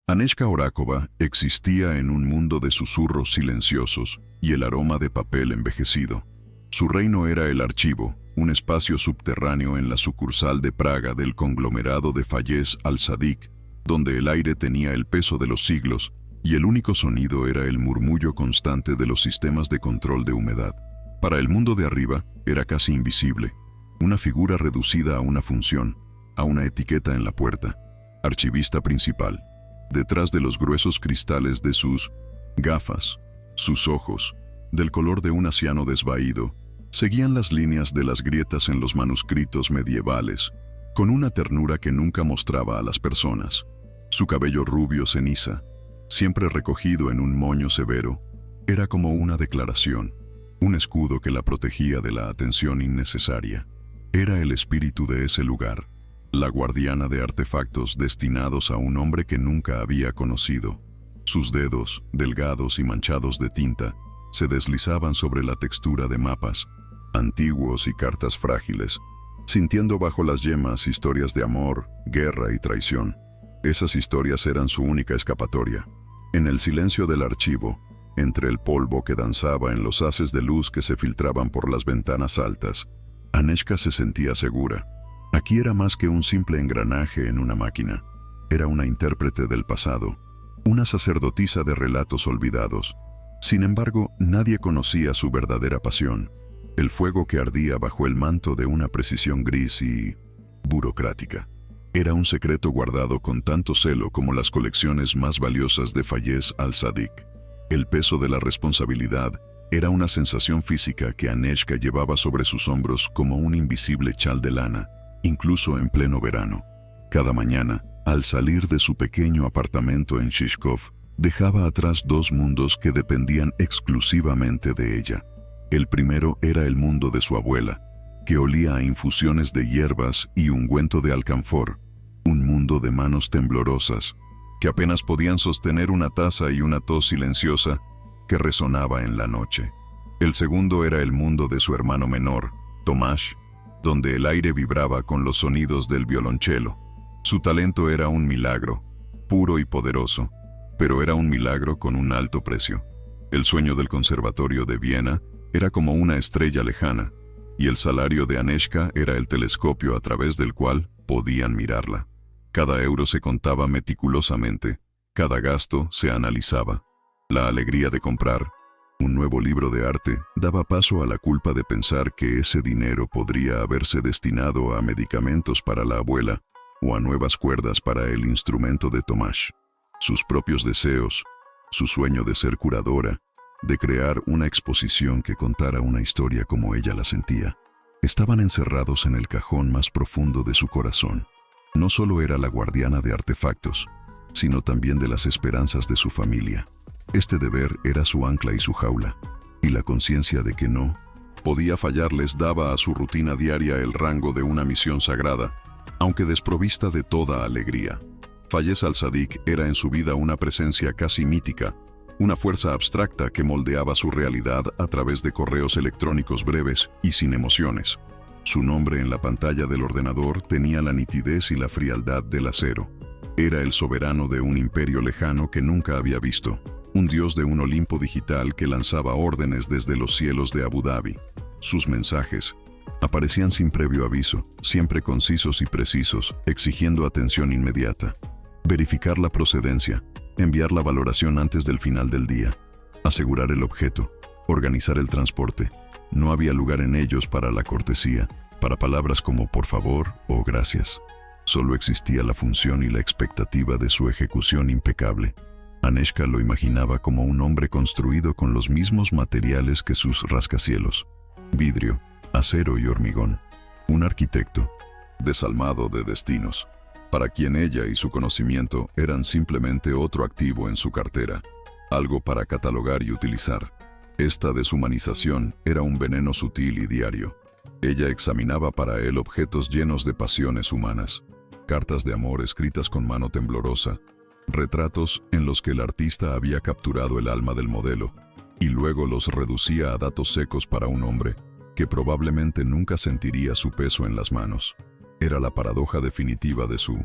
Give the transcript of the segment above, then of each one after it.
Aneshka Orakova existía en un mundo de susurros silenciosos y el aroma de papel envejecido. Su reino era el archivo, un espacio subterráneo en la sucursal de Praga del conglomerado de Fayez al-Sadik, donde el aire tenía el peso de los siglos y el único sonido era el murmullo constante de los sistemas de control de humedad. Para el mundo de arriba era casi invisible, una figura reducida a una función, a una etiqueta en la puerta, archivista principal. Detrás de los gruesos cristales de sus gafas, sus ojos, del color de un anciano desvaído, seguían las líneas de las grietas en los manuscritos medievales, con una ternura que nunca mostraba a las personas. Su cabello rubio ceniza, siempre recogido en un moño severo, era como una declaración, un escudo que la protegía de la atención innecesaria. Era el espíritu de ese lugar, la guardiana de artefactos destinados a un hombre que nunca había conocido. Sus dedos, delgados y manchados de tinta, se deslizaban sobre la textura de mapas, antiguos y cartas frágiles, sintiendo bajo las yemas historias de amor, guerra y traición. Esas historias eran su única escapatoria. En el silencio del archivo, entre el polvo que danzaba en los haces de luz que se filtraban por las ventanas altas, Aneshka se sentía segura. Aquí era más que un simple engranaje en una máquina. Era una intérprete del pasado, una sacerdotisa de relatos olvidados. Sin embargo, nadie conocía su verdadera pasión, el fuego que ardía bajo el manto de una precisión gris y burocrática. Era un secreto guardado con tanto celo como las colecciones más valiosas de Fayez al-Sadik. El peso de la responsabilidad era una sensación física que Aneshka llevaba sobre sus hombros como un invisible chal de lana, incluso en pleno verano. Cada mañana, al salir de su pequeño apartamento en Shishkov, dejaba atrás dos mundos que dependían exclusivamente de ella. El primero era el mundo de su abuela, que olía a infusiones de hierbas y ungüento de alcanfor, un mundo de manos temblorosas, que apenas podían sostener una taza y una tos silenciosa que resonaba en la noche. El segundo era el mundo de su hermano menor, Tomás, donde el aire vibraba con los sonidos del violonchelo. Su talento era un milagro, puro y poderoso, pero era un milagro con un alto precio. El sueño del Conservatorio de Viena era como una estrella lejana, y el salario de Aneshka era el telescopio a través del cual podían mirarla. Cada euro se contaba meticulosamente, cada gasto se analizaba. La alegría de comprar un nuevo libro de arte daba paso a la culpa de pensar que ese dinero podría haberse destinado a medicamentos para la abuela o a nuevas cuerdas para el instrumento de Tomás. Sus propios deseos, su sueño de ser curadora, de crear una exposición que contara una historia como ella la sentía, estaban encerrados en el cajón más profundo de su corazón. No solo era la guardiana de artefactos, sino también de las esperanzas de su familia. Este deber era su ancla y su jaula, y la conciencia de que no podía fallarles daba a su rutina diaria el rango de una misión sagrada, aunque desprovista de toda alegría. Fayez al-Sadik era en su vida una presencia casi mítica, una fuerza abstracta que moldeaba su realidad a través de correos electrónicos breves y sin emociones. Su nombre en la pantalla del ordenador tenía la nitidez y la frialdad del acero. Era el soberano de un imperio lejano que nunca había visto, un dios de un Olimpo digital que lanzaba órdenes desde los cielos de Abu Dhabi. Sus mensajes aparecían sin previo aviso, siempre concisos y precisos, exigiendo atención inmediata. Verificar la procedencia, enviar la valoración antes del final del día, asegurar el objeto, organizar el transporte. No había lugar en ellos para la cortesía, para palabras como por favor o gracias. Solo existía la función y la expectativa de su ejecución impecable. Aneshka lo imaginaba como un hombre construido con los mismos materiales que sus rascacielos: vidrio, acero y hormigón. Un arquitecto, desalmado de destinos, para quien ella y su conocimiento eran simplemente otro activo en su cartera, algo para catalogar y utilizar. Esta deshumanización era un veneno sutil y diario. Ella examinaba para él objetos llenos de pasiones humanas, cartas de amor escritas con mano temblorosa, retratos en los que el artista había capturado el alma del modelo, y luego los reducía a datos secos para un hombre que probablemente nunca sentiría su peso en las manos. Era la paradoja definitiva de su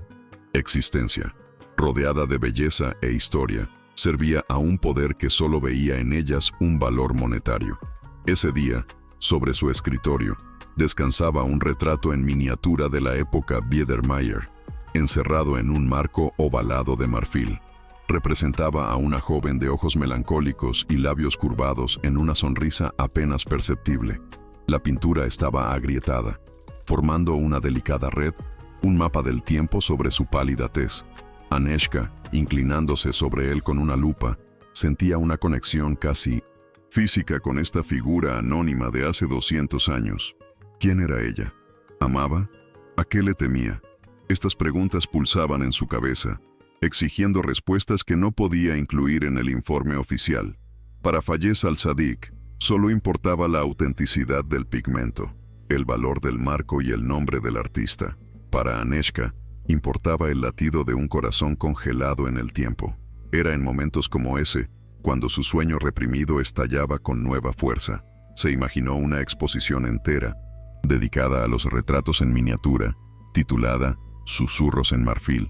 existencia. rodeada de belleza e historia, servía a un poder que solo veía en ellas un valor monetario. Ese día, sobre su escritorio, descansaba un retrato en miniatura de la época Biedermeier, encerrado en un marco ovalado de marfil. Representaba a una joven de ojos melancólicos y labios curvados en una sonrisa apenas perceptible. La pintura estaba agrietada, formando una delicada red, un mapa del tiempo sobre su pálida tez. Aneeshka, inclinándose sobre él con una lupa, sentía una conexión casi física con esta figura anónima de hace 200 años. ¿Quién era ella? ¿Amaba? ¿A qué le temía? Estas preguntas pulsaban en su cabeza, exigiendo respuestas que no podía incluir en el informe oficial. Para Fayez al-Sadiq, solo importaba la autenticidad del pigmento, el valor del marco y el nombre del artista. Para Aneeshka, importaba el latido de un corazón congelado en el tiempo. Era en momentos como ese, cuando su sueño reprimido estallaba con nueva fuerza. Se imaginó una exposición entera, dedicada a los retratos en miniatura, titulada Susurros en marfil.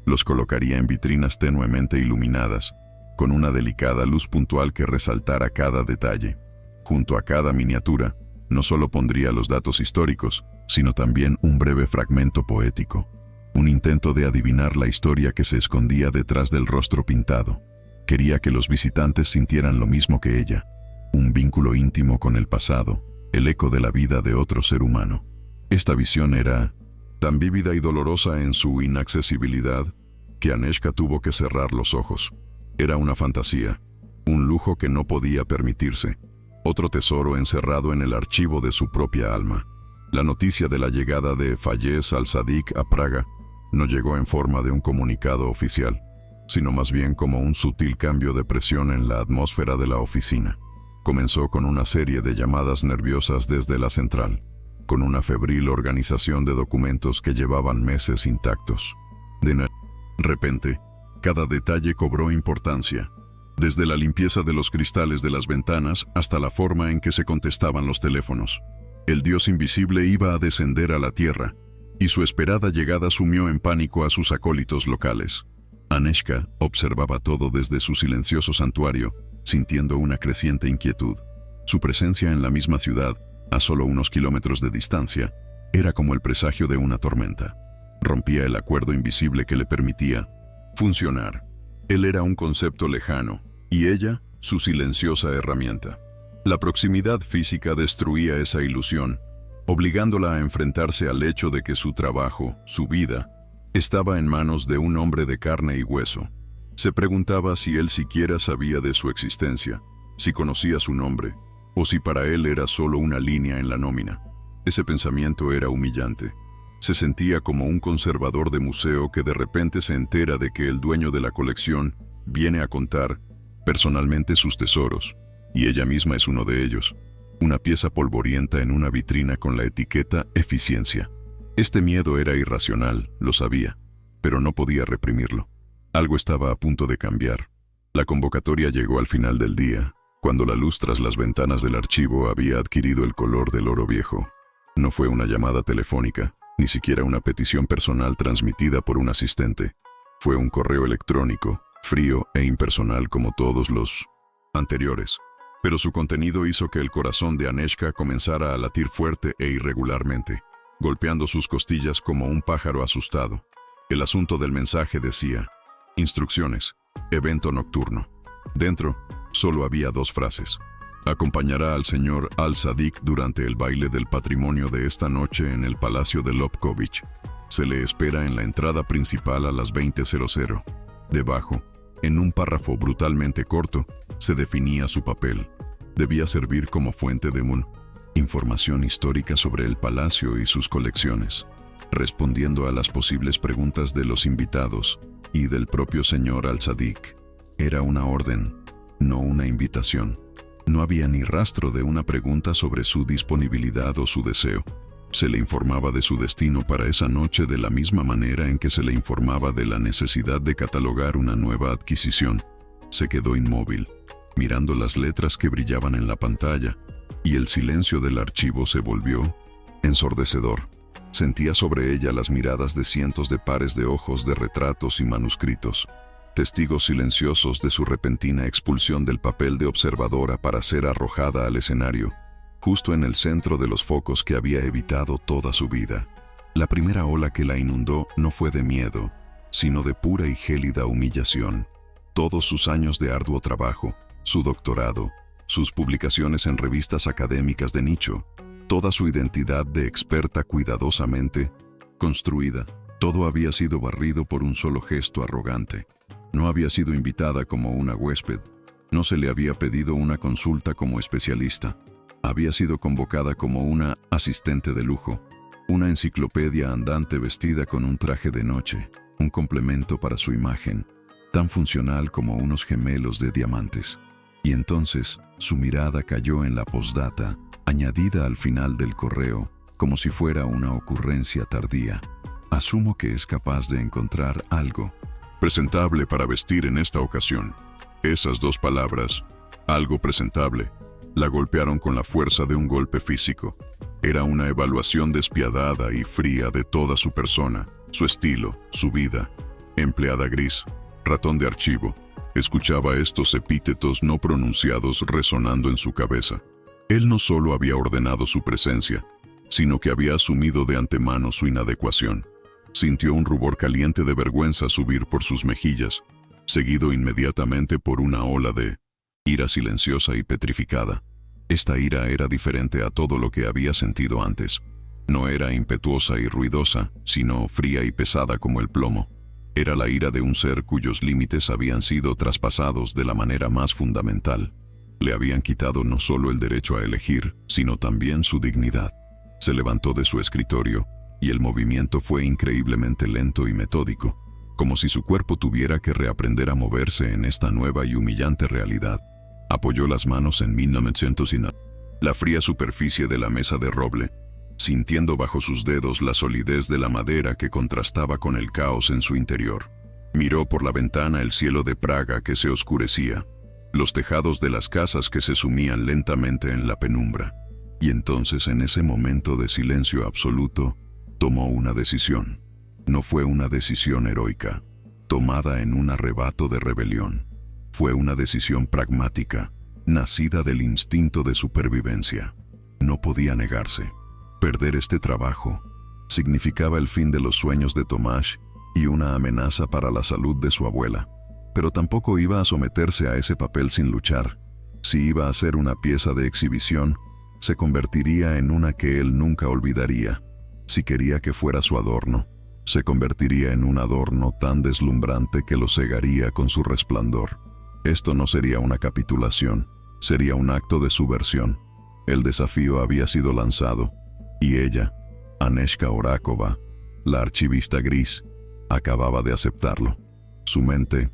Los colocaría en vitrinas tenuemente iluminadas, con una delicada luz puntual que resaltara cada detalle. Junto a cada miniatura, no solo pondría los datos históricos, sino también un breve fragmento poético, un intento de adivinar la historia que se escondía detrás del rostro pintado. Quería que los visitantes sintieran lo mismo que ella, un vínculo íntimo con el pasado, el eco de la vida de otro ser humano. Esta visión era tan vívida y dolorosa en su inaccesibilidad que Aneeshka tuvo que cerrar los ojos. Era una fantasía, un lujo que no podía permitirse, otro tesoro encerrado en el archivo de su propia alma. La noticia de la llegada de Fayez al-Sadiq a Praga no llegó en forma de un comunicado oficial, sino más bien como un sutil cambio de presión en la atmósfera de la oficina. Comenzó con una serie de llamadas nerviosas desde la central, con una febril organización de documentos que llevaban meses intactos. De repente, cada detalle cobró importancia, desde la limpieza de los cristales de las ventanas hasta la forma en que se contestaban los teléfonos. El dios invisible iba a descender a la tierra, y su esperada llegada sumió en pánico a sus acólitos locales. Aneeshka observaba todo desde su silencioso santuario, sintiendo una creciente inquietud. Su presencia en la misma ciudad, a solo unos kilómetros de distancia, era como el presagio de una tormenta. Rompía el acuerdo invisible que le permitía funcionar. Él era un concepto lejano, y ella, su silenciosa herramienta. La proximidad física destruía esa ilusión, obligándola a enfrentarse al hecho de que su trabajo, su vida, estaba en manos de un hombre de carne y hueso. Se preguntaba si él siquiera sabía de su existencia, si conocía su nombre, o si para él era solo una línea en la nómina. Ese pensamiento era humillante. Se sentía como un conservador de museo que de repente se entera de que el dueño de la colección viene a contar personalmente sus tesoros, y ella misma es uno de ellos, una pieza polvorienta en una vitrina con la etiqueta eficiencia. Este miedo era irracional, lo sabía, pero no podía reprimirlo. Algo estaba a punto de cambiar. La convocatoria llegó al final del día, cuando la luz tras las ventanas del archivo había adquirido el color del oro viejo. No fue una llamada telefónica, ni siquiera una petición personal transmitida por un asistente. Fue un correo electrónico, frío e impersonal como todos los anteriores. Pero su contenido hizo que el corazón de Aneeshka comenzara a latir fuerte e irregularmente, golpeando sus costillas como un pájaro asustado. El asunto del mensaje decía: instrucciones, evento nocturno. Dentro, solo había dos frases. Acompañará al señor al-Sadiq durante el baile del patrimonio de esta noche en el Palacio de Lobkovich. Se le espera en la entrada principal a las 20:00. Debajo, en un párrafo brutalmente corto, se definía su papel. Debía servir como fuente de información histórica sobre el palacio y sus colecciones, respondiendo a las posibles preguntas de los invitados y del propio señor al-Sadiq. Era una orden, no una invitación. No había ni rastro de una pregunta sobre su disponibilidad o su deseo. Se le informaba de su destino para esa noche de la misma manera en que se le informaba de la necesidad de catalogar una nueva adquisición. Se quedó inmóvil, mirando las letras que brillaban en la pantalla, y el silencio del archivo se volvió ensordecedor. Sentía sobre ella las miradas de cientos de pares de ojos de retratos y manuscritos, testigos silenciosos de su repentina expulsión del papel de observadora para ser arrojada al escenario, justo en el centro de los focos que había evitado toda su vida. La primera ola que la inundó no fue de miedo, sino de pura y gélida humillación. Todos sus años de arduo trabajo, su doctorado, sus publicaciones en revistas académicas de nicho, toda su identidad de experta cuidadosamente construida, todo había sido barrido por un solo gesto arrogante. No había sido invitada como una huésped, no se le había pedido una consulta como especialista, había sido convocada como una asistente de lujo, una enciclopedia andante vestida con un traje de noche, un complemento para su imagen, tan funcional como unos gemelos de diamantes. Y entonces, su mirada cayó en la postdata, añadida al final del correo, como si fuera una ocurrencia tardía. Asumo que es capaz de encontrar algo presentable para vestir en esta ocasión. Esas dos palabras, algo presentable, la golpearon con la fuerza de un golpe físico. Era una evaluación despiadada y fría de toda su persona, su estilo, su vida. Empleada gris, ratón de archivo. Escuchaba estos epítetos no pronunciados resonando en su cabeza. Él no solo había ordenado su presencia, sino que había asumido de antemano su inadecuación. Sintió un rubor caliente de vergüenza subir por sus mejillas, seguido inmediatamente por una ola de ira silenciosa y petrificada. Esta ira era diferente a todo lo que había sentido antes. No era impetuosa y ruidosa, sino fría y pesada como el plomo. Era la ira de un ser cuyos límites habían sido traspasados de la manera más fundamental. Le habían quitado no solo el derecho a elegir, sino también su dignidad. Se levantó de su escritorio, y el movimiento fue increíblemente lento y metódico, como si su cuerpo tuviera que reaprender a moverse en esta nueva y humillante realidad. Apoyó las manos en 1909, la fría superficie de la mesa de roble, sintiendo bajo sus dedos la solidez de la madera que contrastaba con el caos en su interior. Miró por la ventana el cielo de Praga que se oscurecía, los tejados de las casas que se sumían lentamente en la penumbra. Y entonces, en ese momento de silencio absoluto, tomó una decisión. No fue una decisión heroica, tomada en un arrebato de rebelión. Fue una decisión pragmática, nacida del instinto de supervivencia. No podía negarse. Perder este trabajo significaba el fin de los sueños de Tomás y una amenaza para la salud de su abuela. Pero tampoco iba a someterse a ese papel sin luchar. Si iba a ser una pieza de exhibición, se convertiría en una que él nunca olvidaría. Si quería que fuera su adorno, se convertiría en un adorno tan deslumbrante que lo cegaría con su resplandor. Esto no sería una capitulación, sería un acto de subversión. El desafío había sido lanzado, y ella, Aneshka Orakova, la archivista gris, acababa de aceptarlo. Su mente,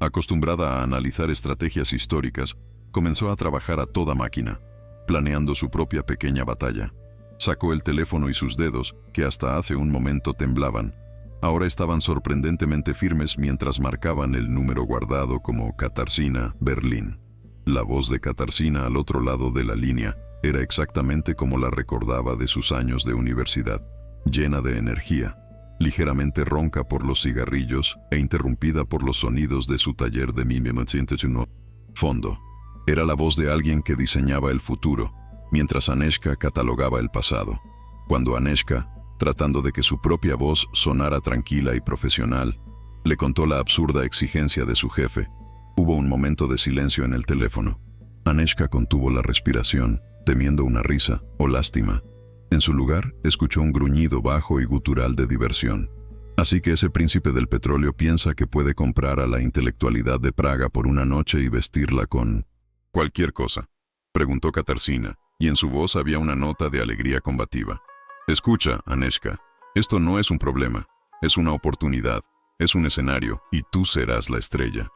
acostumbrada a analizar estrategias históricas, comenzó a trabajar a toda máquina, planeando su propia pequeña batalla. Sacó el teléfono y sus dedos, que hasta hace un momento temblaban, ahora estaban sorprendentemente firmes mientras marcaban el número guardado como Katarzyna, Berlín. La voz de Katarzyna al otro lado de la línea era exactamente como la recordaba de sus años de universidad, llena de energía, ligeramente ronca por los cigarrillos e interrumpida por los sonidos de su taller de 1901. Fondo. Era la voz de alguien que diseñaba el futuro, mientras Aneshka catalogaba el pasado. Cuando Aneshka, tratando de que su propia voz sonara tranquila y profesional, le contó la absurda exigencia de su jefe, hubo un momento de silencio en el teléfono. Aneshka contuvo la respiración, temiendo una risa o lástima. En su lugar, escuchó un gruñido bajo y gutural de diversión. Así que ese príncipe del petróleo piensa que puede comprar a la intelectualidad de Praga por una noche y vestirla con cualquier cosa, preguntó Katarzyna, y en su voz había una nota de alegría combativa. Escucha, Aneshka, esto no es un problema, es una oportunidad, es un escenario, y tú serás la estrella.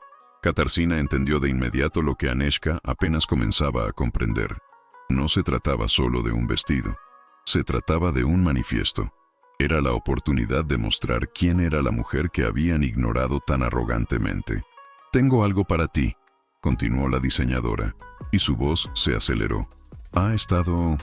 Katarzyna entendió de inmediato lo que Aneshka apenas comenzaba a comprender. No se trataba solo de un vestido, se trataba de un manifiesto. Era la oportunidad de mostrar quién era la mujer que habían ignorado tan arrogantemente. «Tengo algo para ti», continuó la diseñadora, y su voz se aceleró. «Ha estado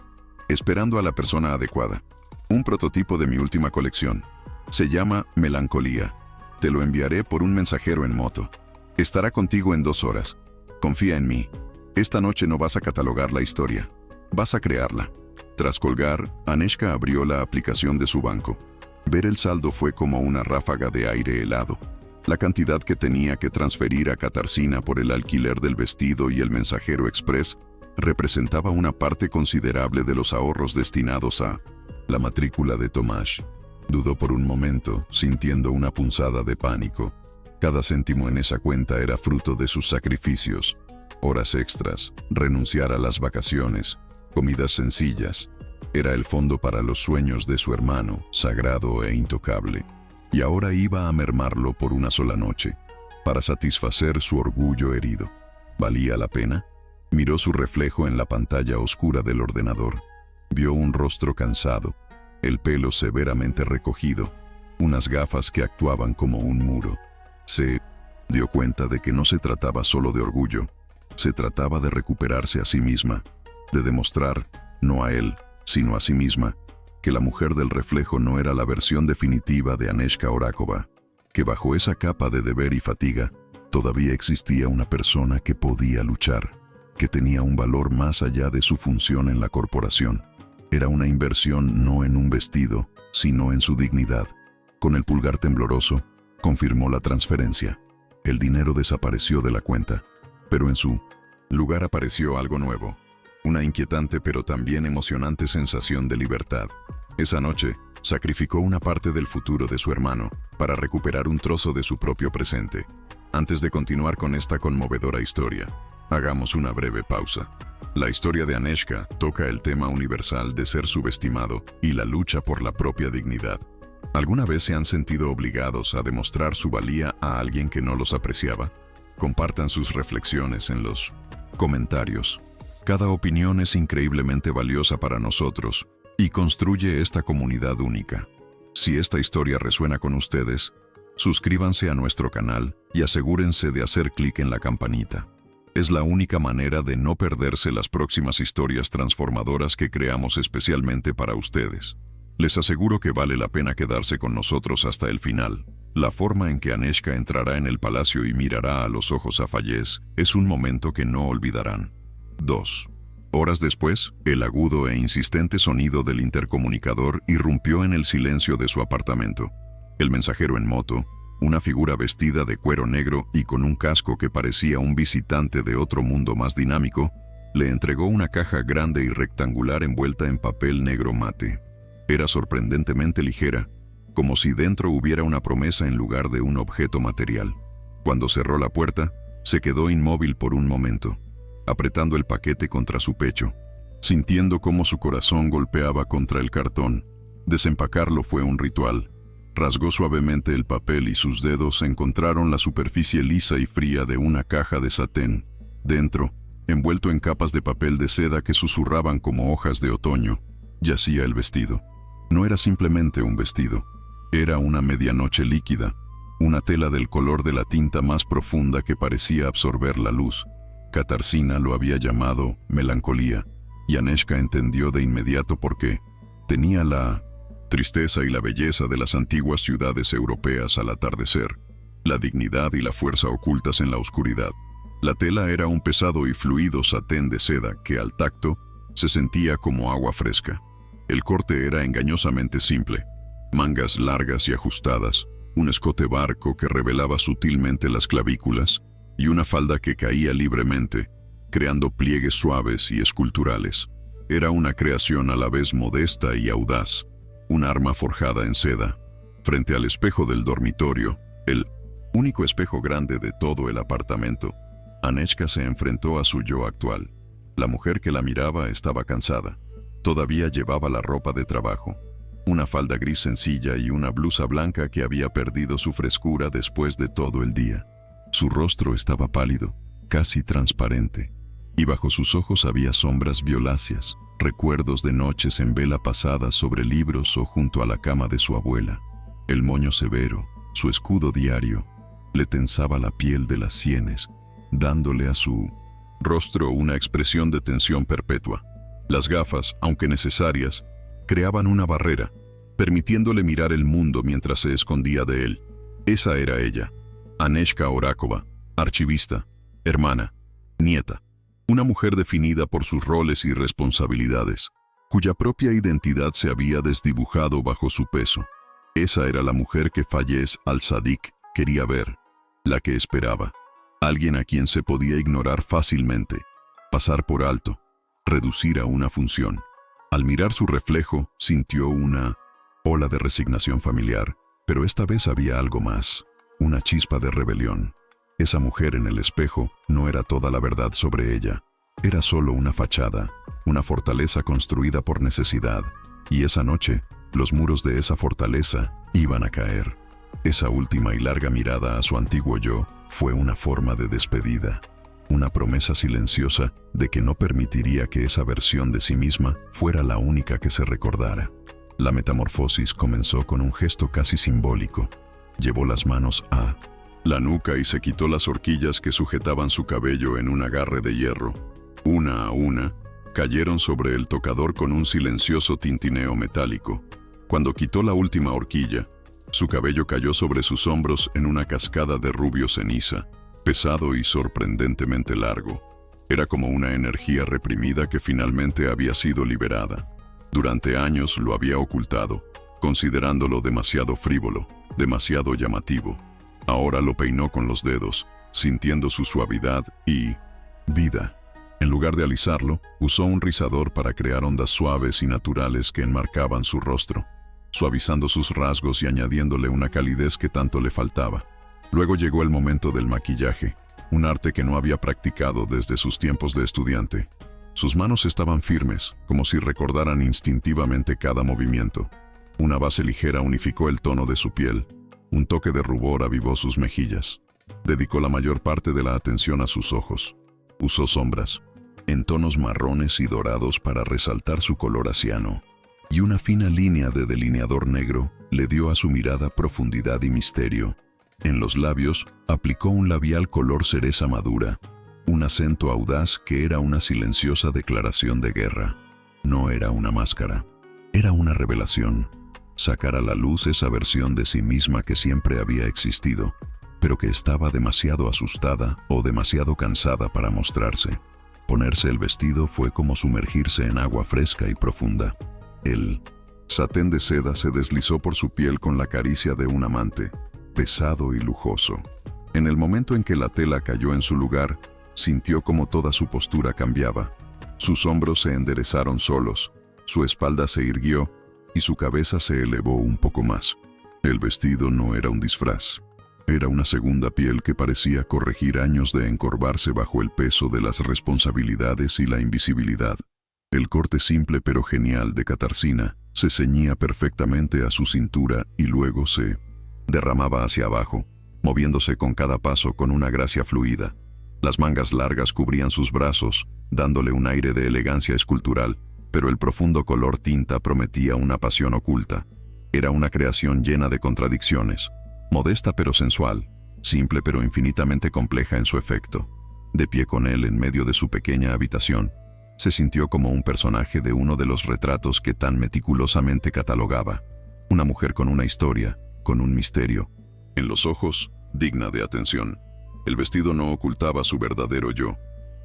esperando a la persona adecuada. Un prototipo de mi última colección. Se llama Melancolía. Te lo enviaré por un mensajero en moto. Estará contigo en 2 horas. Confía en mí. Esta noche no vas a catalogar la historia. Vas a crearla. Tras colgar, Aneska abrió la aplicación de su banco. Ver el saldo fue como una ráfaga de aire helado. La cantidad que tenía que transferir a Katarzyna por el alquiler del vestido y el mensajero express representaba una parte considerable de los ahorros destinados a la matrícula de Tomás. Dudó por un momento, sintiendo una punzada de pánico. Cada céntimo en esa cuenta era fruto de sus sacrificios, horas extras, renunciar a las vacaciones, comidas sencillas. Era el fondo para los sueños de su hermano, sagrado e intocable. Y ahora iba a mermarlo por una sola noche, para satisfacer su orgullo herido. ¿Valía la pena? Miró su reflejo en la pantalla oscura del ordenador. Vio un rostro cansado, el pelo severamente recogido, unas gafas que actuaban como un muro. Se dio cuenta de que no se trataba solo de orgullo, se trataba de recuperarse a sí misma, de demostrar, no a él, sino a sí misma, que la mujer del reflejo no era la versión definitiva de Aneska Orakova, que bajo esa capa de deber y fatiga todavía existía una persona que podía luchar, que tenía un valor más allá de su función en la corporación. Era una inversión no en un vestido, sino en su dignidad. Con el pulgar tembloroso, confirmó la transferencia. El dinero desapareció de la cuenta, pero en su lugar apareció algo nuevo. Una inquietante pero también emocionante sensación de libertad. Esa noche, sacrificó una parte del futuro de su hermano para recuperar un trozo de su propio presente. Antes de continuar con esta conmovedora historia, hagamos una breve pausa. La historia de Aneska toca el tema universal de ser subestimado y la lucha por la propia dignidad. ¿Alguna vez se han sentido obligados a demostrar su valía a alguien que no los apreciaba? Compartan sus reflexiones en los comentarios. Cada opinión es increíblemente valiosa para nosotros y construye esta comunidad única. Si esta historia resuena con ustedes, suscríbanse a nuestro canal y asegúrense de hacer clic en la campanita. Es la única manera de no perderse las próximas historias transformadoras que creamos especialmente para ustedes. Les aseguro que vale la pena quedarse con nosotros hasta el final. La forma en que Aneska entrará en el palacio y mirará a los ojos a Fayez es un momento que no olvidarán. 2 horas después, el agudo e insistente sonido del intercomunicador irrumpió en el silencio de su apartamento. El mensajero en moto, una figura vestida de cuero negro y con un casco que parecía un visitante de otro mundo más dinámico, le entregó una caja grande y rectangular envuelta en papel negro mate. Era sorprendentemente ligera, como si dentro hubiera una promesa en lugar de un objeto material. Cuando cerró la puerta, se quedó inmóvil por un momento, apretando el paquete contra su pecho, sintiendo cómo su corazón golpeaba contra el cartón. Desempacarlo fue un ritual. Rasgó suavemente el papel y sus dedos encontraron la superficie lisa y fría de una caja de satén. Dentro, envuelto en capas de papel de seda que susurraban como hojas de otoño, yacía el vestido. No era simplemente un vestido, era una medianoche líquida, una tela del color de la tinta más profunda que parecía absorber la luz. Katarzyna lo había llamado melancolía, y Aneska entendió de inmediato por qué. Tenía la tristeza y la belleza de las antiguas ciudades europeas al atardecer, la dignidad y la fuerza ocultas en la oscuridad. La tela era un pesado y fluido satén de seda que al tacto se sentía como agua fresca. El corte era engañosamente simple, mangas largas y ajustadas, un escote barco que revelaba sutilmente las clavículas y una falda que caía libremente, creando pliegues suaves y esculturales. Era una creación a la vez modesta y audaz, un arma forjada en seda. Frente al espejo del dormitorio, el único espejo grande de todo el apartamento, Aneska se enfrentó a su yo actual. La mujer que la miraba estaba cansada. Todavía llevaba la ropa de trabajo, una falda gris sencilla y una blusa blanca que había perdido su frescura después de todo el día. Su rostro estaba pálido, casi transparente, y bajo sus ojos había sombras violáceas, recuerdos de noches en vela pasada sobre libros o junto a la cama de su abuela. El moño severo, su escudo diario, le tensaba la piel de las sienes, dándole a su rostro una expresión de tensión perpetua. Las gafas, aunque necesarias, creaban una barrera, permitiéndole mirar el mundo mientras se escondía de él. Esa era ella, Aneshka Orakova, archivista, hermana, nieta. Una mujer definida por sus roles y responsabilidades, cuya propia identidad se había desdibujado bajo su peso. Esa era la mujer que Fayez al-Sadiq quería ver, la que esperaba. Alguien a quien se podía ignorar fácilmente, pasar por alto, reducir a una función. Al mirar su reflejo, sintió una ola de resignación familiar, pero esta vez había algo más, una chispa de rebelión. Esa mujer en el espejo no era toda la verdad sobre ella, era solo una fachada, una fortaleza construida por necesidad, y esa noche, los muros de esa fortaleza iban a caer. Esa última y larga mirada a su antiguo yo fue una forma de despedida, una promesa silenciosa de que no permitiría que esa versión de sí misma fuera la única que se recordara. La metamorfosis comenzó con un gesto casi simbólico. Llevó las manos a la nuca y se quitó las horquillas que sujetaban su cabello en un agarre de hierro. Una a una, cayeron sobre el tocador con un silencioso tintineo metálico. Cuando quitó la última horquilla, su cabello cayó sobre sus hombros en una cascada de rubio ceniza, pesado y sorprendentemente largo. Era como una energía reprimida que finalmente había sido liberada. Durante años lo había ocultado, considerándolo demasiado frívolo, demasiado llamativo. Ahora lo peinó con los dedos, sintiendo su suavidad y vida. En lugar de alisarlo, usó un rizador para crear ondas suaves y naturales que enmarcaban su rostro, suavizando sus rasgos y añadiéndole una calidez que tanto le faltaba. Luego llegó el momento del maquillaje, un arte que no había practicado desde sus tiempos de estudiante. Sus manos estaban firmes, como si recordaran instintivamente cada movimiento. Una base ligera unificó el tono de su piel, un toque de rubor avivó sus mejillas. Dedicó la mayor parte de la atención a sus ojos. Usó sombras, en tonos marrones y dorados para resaltar su color asiano, y una fina línea de delineador negro le dio a su mirada profundidad y misterio. En los labios aplicó un labial color cereza madura, un acento audaz que era una silenciosa declaración de guerra. No era una máscara, era una revelación. Sacar a la luz esa versión de sí misma que siempre había existido, pero que estaba demasiado asustada o demasiado cansada para mostrarse. Ponerse el vestido fue como sumergirse en agua fresca y profunda. El satén de seda se deslizó por su piel con la caricia de un amante, pesado y lujoso. En el momento en que la tela cayó en su lugar, sintió como toda su postura cambiaba. Sus hombros se enderezaron solos, su espalda se irguió y su cabeza se elevó un poco más. El vestido no era un disfraz. Era una segunda piel que parecía corregir años de encorvarse bajo el peso de las responsabilidades y la invisibilidad. El corte simple pero genial de Katarzyna se ceñía perfectamente a su cintura y luego se derramaba hacia abajo, moviéndose con cada paso con una gracia fluida. Las mangas largas cubrían sus brazos, dándole un aire de elegancia escultural, pero el profundo color tinta prometía una pasión oculta. Era una creación llena de contradicciones, modesta pero sensual, simple pero infinitamente compleja en su efecto. De pie con él en medio de su pequeña habitación, se sintió como un personaje de uno de los retratos que tan meticulosamente catalogaba. Una mujer con una historia, con un misterio. En los ojos, digna de atención. El vestido no ocultaba su verdadero yo.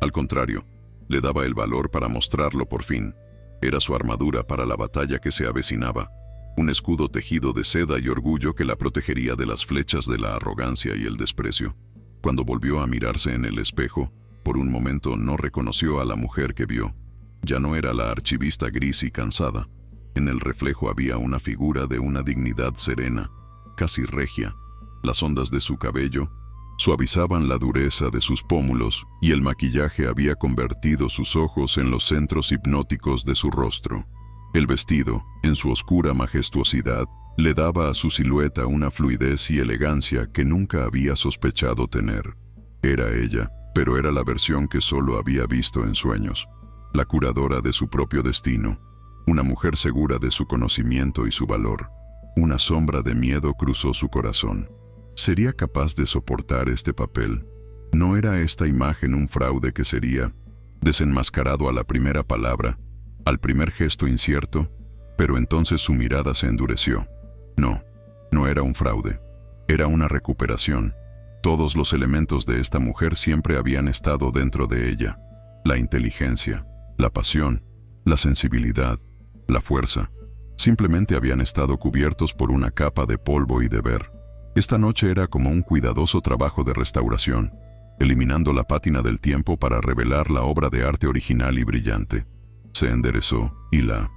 Al contrario, le daba el valor para mostrarlo por fin. Era su armadura para la batalla que se avecinaba. Un escudo tejido de seda y orgullo que la protegería de las flechas de la arrogancia y el desprecio. Cuando volvió a mirarse en el espejo, por un momento no reconoció a la mujer que vio. Ya no era la archivista gris y cansada. En el reflejo había una figura de una dignidad serena, casi regia. Las ondas de su cabello suavizaban la dureza de sus pómulos y el maquillaje había convertido sus ojos en los centros hipnóticos de su rostro. El vestido, en su oscura majestuosidad, le daba a su silueta una fluidez y elegancia que nunca había sospechado tener. Era ella, pero era la versión que solo había visto en sueños. La curadora de su propio destino, una mujer segura de su conocimiento y su valor. Una sombra de miedo cruzó su corazón. ¿Sería capaz de soportar este papel? ¿No era esta imagen un fraude que sería desenmascarado a la primera palabra? Al primer gesto incierto, pero entonces su mirada se endureció. No, no era un fraude. Era una recuperación. Todos los elementos de esta mujer siempre habían estado dentro de ella. La inteligencia, la pasión, la sensibilidad, la fuerza. Simplemente habían estado cubiertos por una capa de polvo y de ver. Esta noche era como un cuidadoso trabajo de restauración, eliminando la pátina del tiempo para revelar la obra de arte original y brillante. Se enderezó, y la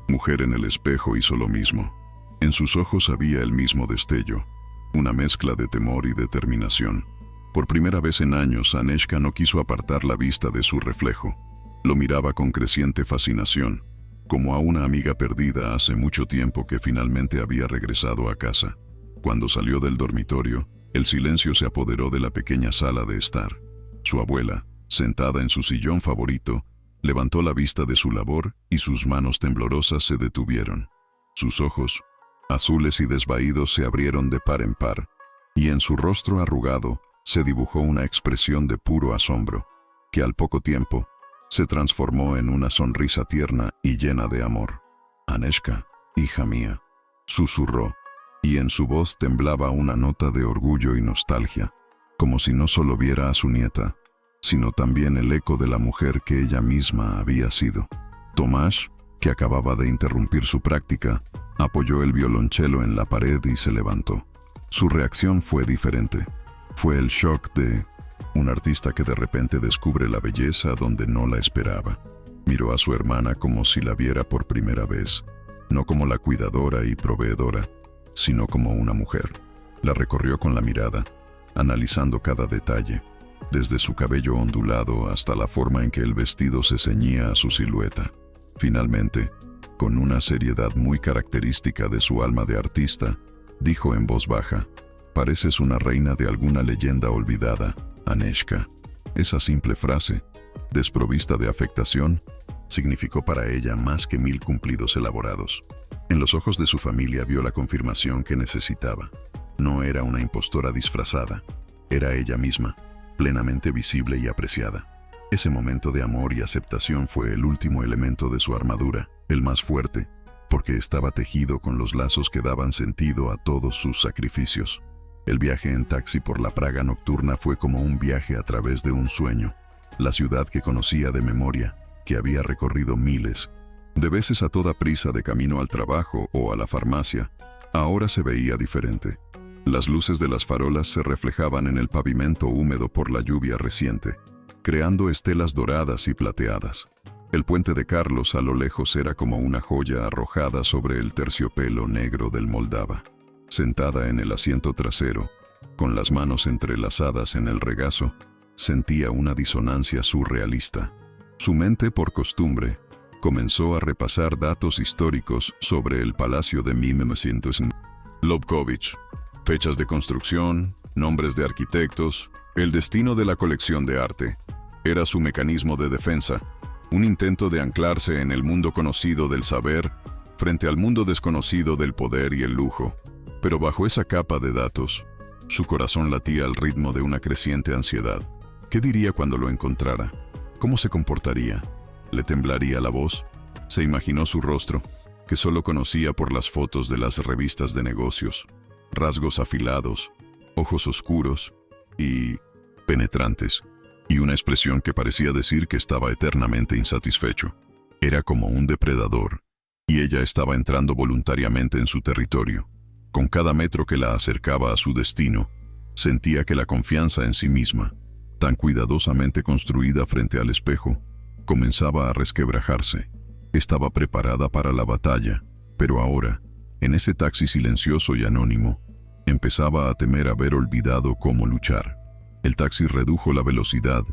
mujer en el espejo hizo lo mismo. En sus ojos había el mismo destello, una mezcla de temor y determinación. Por primera vez en años, Aneshka no quiso apartar la vista de su reflejo. Lo miraba con creciente fascinación, como a una amiga perdida hace mucho tiempo que finalmente había regresado a casa. Cuando salió del dormitorio, el silencio se apoderó de la pequeña sala de estar. Su abuela, sentada en su sillón favorito, levantó la vista de su labor y sus manos temblorosas se detuvieron. Sus ojos, azules y desvaídos, se abrieron de par en par, y en su rostro arrugado se dibujó una expresión de puro asombro, que al poco tiempo se transformó en una sonrisa tierna y llena de amor. «Aneshka, hija mía», susurró, y en su voz temblaba una nota de orgullo y nostalgia, como si no solo viera a su nieta, sino también el eco de la mujer que ella misma había sido. Tomás, que acababa de interrumpir su práctica, apoyó el violonchelo en la pared y se levantó. Su reacción fue diferente. Fue el shock de un artista que de repente descubre la belleza donde no la esperaba. Miró a su hermana como si la viera por primera vez, no como la cuidadora y proveedora, sino como una mujer. La recorrió con la mirada, analizando cada detalle, desde su cabello ondulado hasta la forma en que el vestido se ceñía a su silueta. Finalmente, con una seriedad muy característica de su alma de artista, dijo en voz baja: «Pareces una reina de alguna leyenda olvidada, Aneshka». Esa simple frase, desprovista de afectación, significó para ella más que 1000 cumplidos elaborados. En los ojos de su familia vio la confirmación que necesitaba. No era una impostora disfrazada, era ella misma, plenamente visible y apreciada. Ese momento de amor y aceptación fue el último elemento de su armadura, el más fuerte, porque estaba tejido con los lazos que daban sentido a todos sus sacrificios. El viaje en taxi por la Praga nocturna fue como un viaje a través de un sueño, la ciudad que conocía de memoria, que había recorrido miles de veces a toda prisa de camino al trabajo o a la farmacia, ahora se veía diferente. Las luces de las farolas se reflejaban en el pavimento húmedo por la lluvia reciente, creando estelas doradas y plateadas. El puente de Carlos a lo lejos era como una joya arrojada sobre el terciopelo negro del Moldava. Sentada en el asiento trasero, con las manos entrelazadas en el regazo, sentía una disonancia surrealista. Su mente, por costumbre, comenzó a repasar datos históricos sobre el palacio de 1900 Lobkovich, fechas de construcción, nombres de arquitectos, el destino de la colección de arte. Era su mecanismo de defensa, un intento de anclarse en el mundo conocido del saber frente al mundo desconocido del poder y el lujo. Pero bajo esa capa de datos, su corazón latía al ritmo de una creciente ansiedad. ¿Qué diría cuando lo encontrara? ¿Cómo se comportaría? ¿Le temblaría la voz? Se imaginó su rostro, que solo conocía por las fotos de las revistas de negocios. Rasgos afilados, ojos oscuros y penetrantes, y una expresión que parecía decir que estaba eternamente insatisfecho. Era como un depredador, y ella estaba entrando voluntariamente en su territorio. Con cada metro que la acercaba a su destino, sentía que la confianza en sí misma, tan cuidadosamente construida frente al espejo, comenzaba a resquebrajarse. Estaba preparada para la batalla, pero ahora, en ese taxi silencioso y anónimo, empezaba a temer haber olvidado cómo luchar. El taxi redujo la velocidad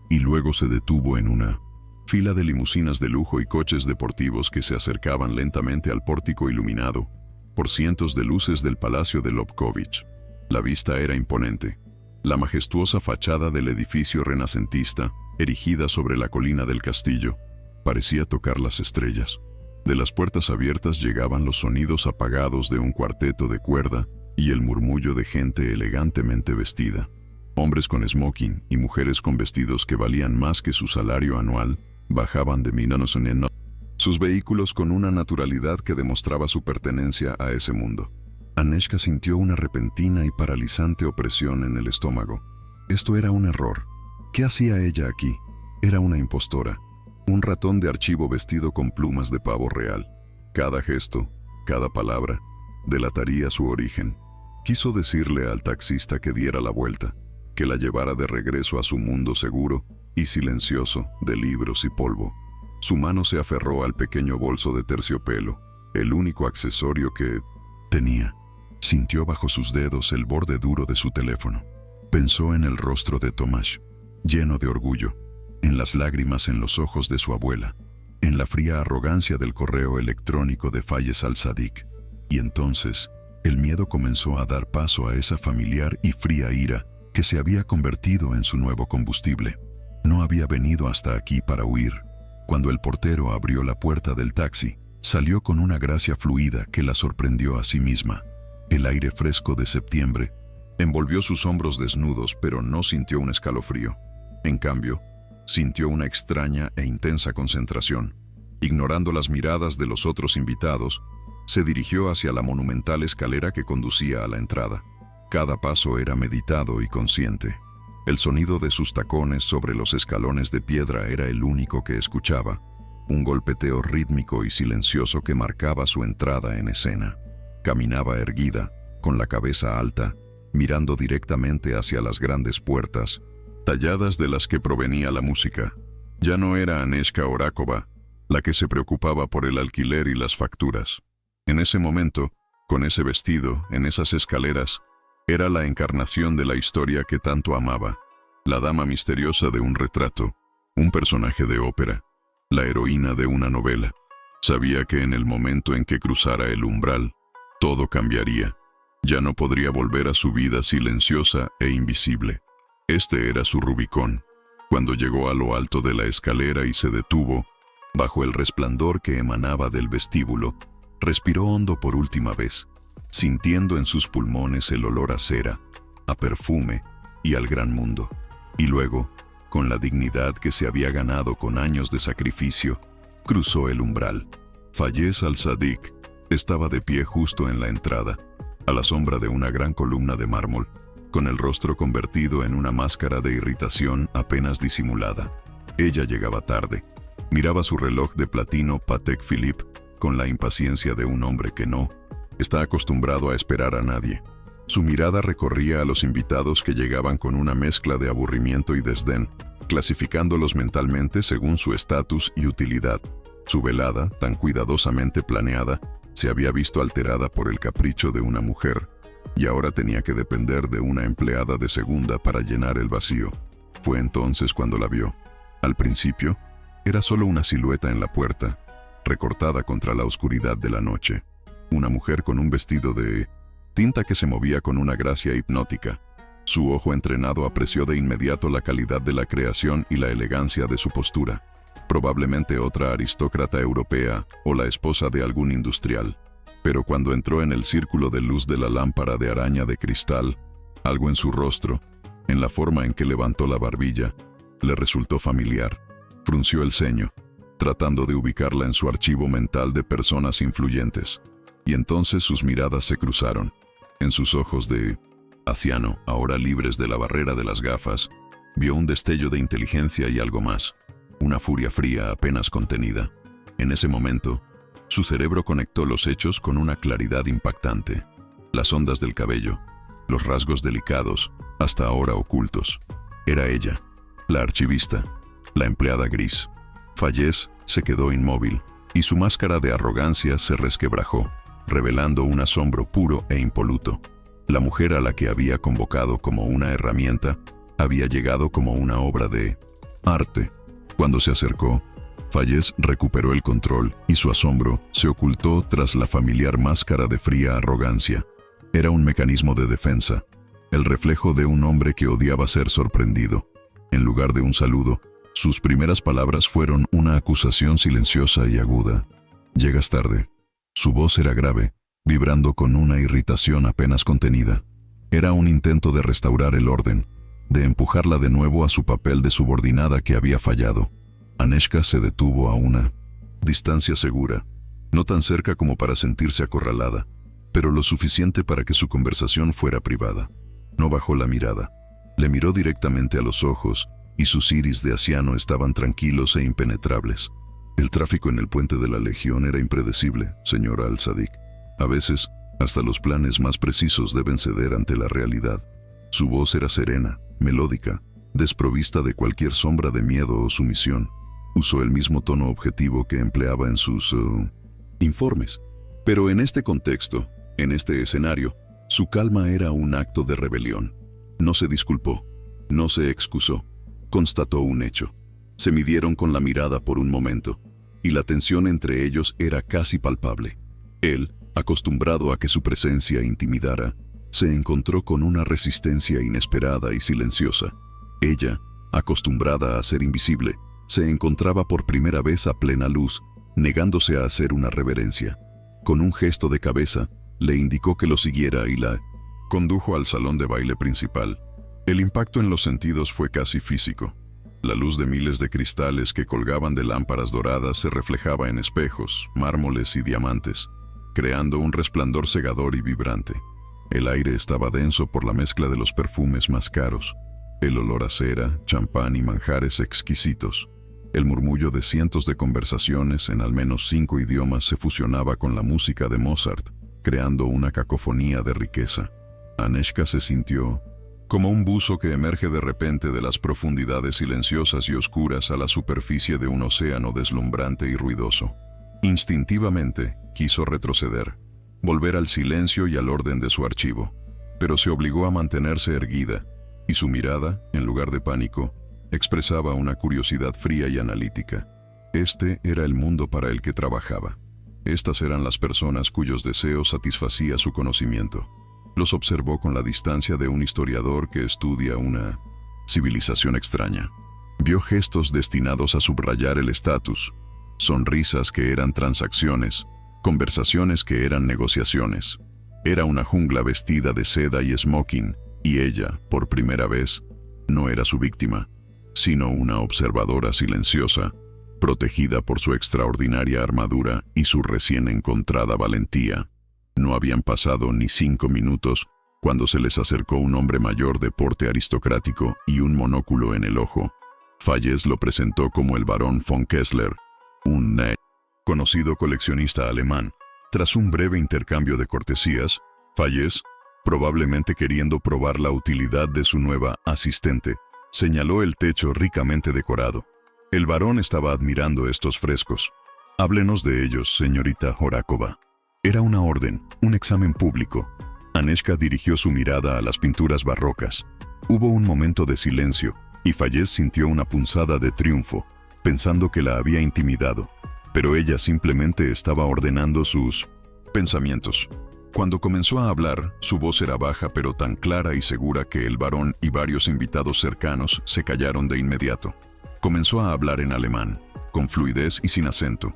y luego se detuvo en una fila de limusinas de lujo y coches deportivos que se acercaban lentamente al pórtico iluminado por cientos de luces del palacio de Lobkovich. La vista era imponente. La majestuosa fachada del edificio renacentista, erigida sobre la colina del castillo, parecía tocar las estrellas. De las puertas abiertas llegaban los sonidos apagados de un cuarteto de cuerda y el murmullo de gente elegantemente vestida. Hombres con smoking y mujeres con vestidos que valían más que su salario anual bajaban de Minonoson. sus vehículos con una naturalidad que demostraba su pertenencia a ese mundo. Aneshka sintió una repentina y paralizante opresión en el estómago. Esto era un error. ¿Qué hacía ella aquí? Era una impostora, un ratón de archivo vestido con plumas de pavo real. Cada gesto, cada palabra, delataría su origen. Quiso decirle al taxista que diera la vuelta, que la llevara de regreso a su mundo seguro y silencioso de libros y polvo. Su mano se aferró al pequeño bolso de terciopelo, el único accesorio que tenía. Sintió bajo sus dedos el borde duro de su teléfono. Pensó en el rostro de Tomás, lleno de orgullo, en las lágrimas en los ojos de su abuela, en la fría arrogancia del correo electrónico de Fayez al-Sadiq. Y entonces, el miedo comenzó a dar paso a esa familiar y fría ira que se había convertido en su nuevo combustible. No había venido hasta aquí para huir. Cuando el portero abrió la puerta del taxi, salió con una gracia fluida que la sorprendió a sí misma. El aire fresco de septiembre envolvió sus hombros desnudos, pero no sintió un escalofrío. En cambio, sintió una extraña e intensa concentración. Ignorando las miradas de los otros invitados, se dirigió hacia la monumental escalera que conducía a la entrada. Cada paso era meditado y consciente. El sonido de sus tacones sobre los escalones de piedra era el único que escuchaba, un golpeteo rítmico y silencioso que marcaba su entrada en escena. Caminaba erguida, con la cabeza alta, mirando directamente hacia las grandes puertas, talladas de las que provenía la música. Ya no era Aneshka Orakova la que se preocupaba por el alquiler y las facturas. En ese momento, con ese vestido, en esas escaleras, era la encarnación de la historia que tanto amaba, la dama misteriosa de un retrato, un personaje de ópera, la heroína de una novela. Sabía que en el momento en que cruzara el umbral, todo cambiaría. Ya no podría volver a su vida silenciosa e invisible. Este era su Rubicón. Cuando llegó a lo alto de la escalera y se detuvo, bajo el resplandor que emanaba del vestíbulo, respiró hondo por última vez, sintiendo en sus pulmones el olor a cera, a perfume y al gran mundo. Y luego, con la dignidad que se había ganado con años de sacrificio, cruzó el umbral. Fayez al-Sadiq estaba de pie justo en la entrada, a la sombra de una gran columna de mármol, con el rostro convertido en una máscara de irritación apenas disimulada. Ella llegaba tarde. Miraba su reloj de platino Patek Philippe con la impaciencia de un hombre que no está acostumbrado a esperar a nadie. Su mirada recorría a los invitados que llegaban con una mezcla de aburrimiento y desdén, clasificándolos mentalmente según su estatus y utilidad. Su velada, tan cuidadosamente planeada, se había visto alterada por el capricho de una mujer, y ahora tenía que depender de una empleada de segunda para llenar el vacío. Fue entonces cuando la vio. Al principio, era solo una silueta en la puerta, recortada contra la oscuridad de la noche. Una mujer con un vestido de tinta que se movía con una gracia hipnótica. Su ojo entrenado apreció de inmediato la calidad de la creación y la elegancia de su postura. Probablemente otra aristócrata europea o la esposa de algún industrial. Pero cuando entró en el círculo de luz de la lámpara de araña de cristal, algo en su rostro, en la forma en que levantó la barbilla, le resultó familiar. Frunció el ceño, tratando de ubicarla en su archivo mental de personas influyentes. Y entonces sus miradas se cruzaron. En sus ojos de anciano, ahora libres de la barrera de las gafas, vio un destello de inteligencia y algo más. Una furia fría apenas contenida. En ese momento, su cerebro conectó los hechos con una claridad impactante. Las ondas del cabello, los rasgos delicados, hasta ahora ocultos. Era ella, la archivista, la empleada gris. Fayez se quedó inmóvil, y su máscara de arrogancia se resquebrajó, revelando un asombro puro e impoluto. La mujer a la que había convocado como una herramienta, había llegado como una obra de arte. Cuando se acercó, Fayez recuperó el control y su asombro se ocultó tras la familiar máscara de fría arrogancia. Era un mecanismo de defensa, el reflejo de un hombre que odiaba ser sorprendido. En lugar de un saludo, sus primeras palabras fueron una acusación silenciosa y aguda. «Llegas tarde». Su voz era grave, vibrando con una irritación apenas contenida. Era un intento de restaurar el orden, de empujarla de nuevo a su papel de subordinada que había fallado. Aneshka se detuvo a una Distancia segura, no tan cerca como para sentirse acorralada, pero lo suficiente para que su conversación fuera privada. No bajó la mirada. Le miró directamente a los ojos y sus iris de anciano estaban tranquilos e impenetrables. El tráfico en el puente de la Legión era impredecible, señora Al-Sadiq. A veces, hasta los planes más precisos deben ceder ante la realidad. Su voz era serena, melódica, desprovista de cualquier sombra de miedo o sumisión. Usó el mismo tono objetivo que empleaba en sus informes. Pero en este contexto, en este escenario, su calma era un acto de rebelión. No se disculpó, no se excusó, constató un hecho. Se midieron con la mirada por un momento, y la tensión entre ellos era casi palpable. Él, acostumbrado a que su presencia intimidara, se encontró con una resistencia inesperada y silenciosa. Ella, acostumbrada a ser invisible, se encontraba por primera vez a plena luz, negándose a hacer una reverencia. Con un gesto de cabeza, le indicó que lo siguiera y la condujo al salón de baile principal. El impacto en los sentidos fue casi físico. La luz de miles de cristales que colgaban de lámparas doradas se reflejaba en espejos, mármoles y diamantes, creando un resplandor cegador y vibrante. El aire estaba denso por la mezcla de los perfumes más caros, el olor a cera, champán y manjares exquisitos. El murmullo de cientos de conversaciones en al menos 5 idiomas se fusionaba con la música de Mozart, creando una cacofonía de riqueza. Aneeshka se sintió como un buzo que emerge de repente de las profundidades silenciosas y oscuras a la superficie de un océano deslumbrante y ruidoso. Instintivamente, quiso retroceder, volver al silencio y al orden de su archivo, pero se obligó a mantenerse erguida, y su mirada, en lugar de pánico, expresaba una curiosidad fría y analítica. Este era el mundo para el que trabajaba. Estas eran las personas cuyos deseos satisfacía su conocimiento. Los observó con la distancia de un historiador que estudia una civilización extraña. Vio gestos destinados a subrayar el estatus, sonrisas que eran transacciones, conversaciones que eran negociaciones. Era una jungla vestida de seda y smoking, y ella, por primera vez, no era su víctima, sino una observadora silenciosa, protegida por su extraordinaria armadura y su recién encontrada valentía. No habían pasado ni 5 minutos cuando se les acercó un hombre mayor de porte aristocrático y un monóculo en el ojo. Fayez lo presentó como el barón von Kessler, un conocido coleccionista alemán. Tras un breve intercambio de cortesías, Fayez, probablemente queriendo probar la utilidad de su nueva asistente, señaló el techo ricamente decorado. El barón estaba admirando estos frescos. «Háblenos de ellos, señorita Horakova». Era una orden, un examen público. Aneeshka dirigió su mirada a las pinturas barrocas. Hubo un momento de silencio, y Fayez sintió una punzada de triunfo, pensando que la había intimidado. Pero ella simplemente estaba ordenando sus pensamientos. Cuando comenzó a hablar, su voz era baja pero tan clara y segura que el barón y varios invitados cercanos se callaron de inmediato. Comenzó a hablar en alemán, con fluidez y sin acento.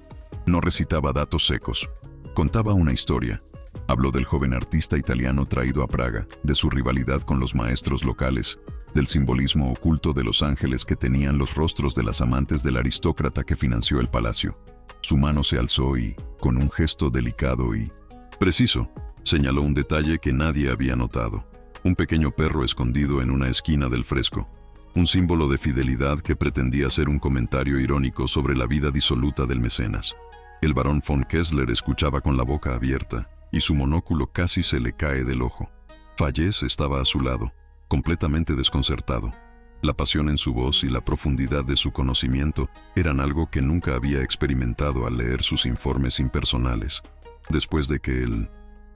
No recitaba datos secos. Contaba una historia. Habló del joven artista italiano traído a Praga, de su rivalidad con los maestros locales, del simbolismo oculto de los ángeles que tenían los rostros de las amantes del aristócrata que financió el palacio. Su mano se alzó y, con un gesto delicado y preciso, señaló un detalle que nadie había notado. Un pequeño perro escondido en una esquina del fresco. Un símbolo de fidelidad que pretendía ser un comentario irónico sobre la vida disoluta del mecenas. El barón von Kessler escuchaba con la boca abierta, y su monóculo casi se le cae del ojo. Fayez estaba a su lado, completamente desconcertado. La pasión en su voz y la profundidad de su conocimiento eran algo que nunca había experimentado al leer sus informes impersonales. Después de que el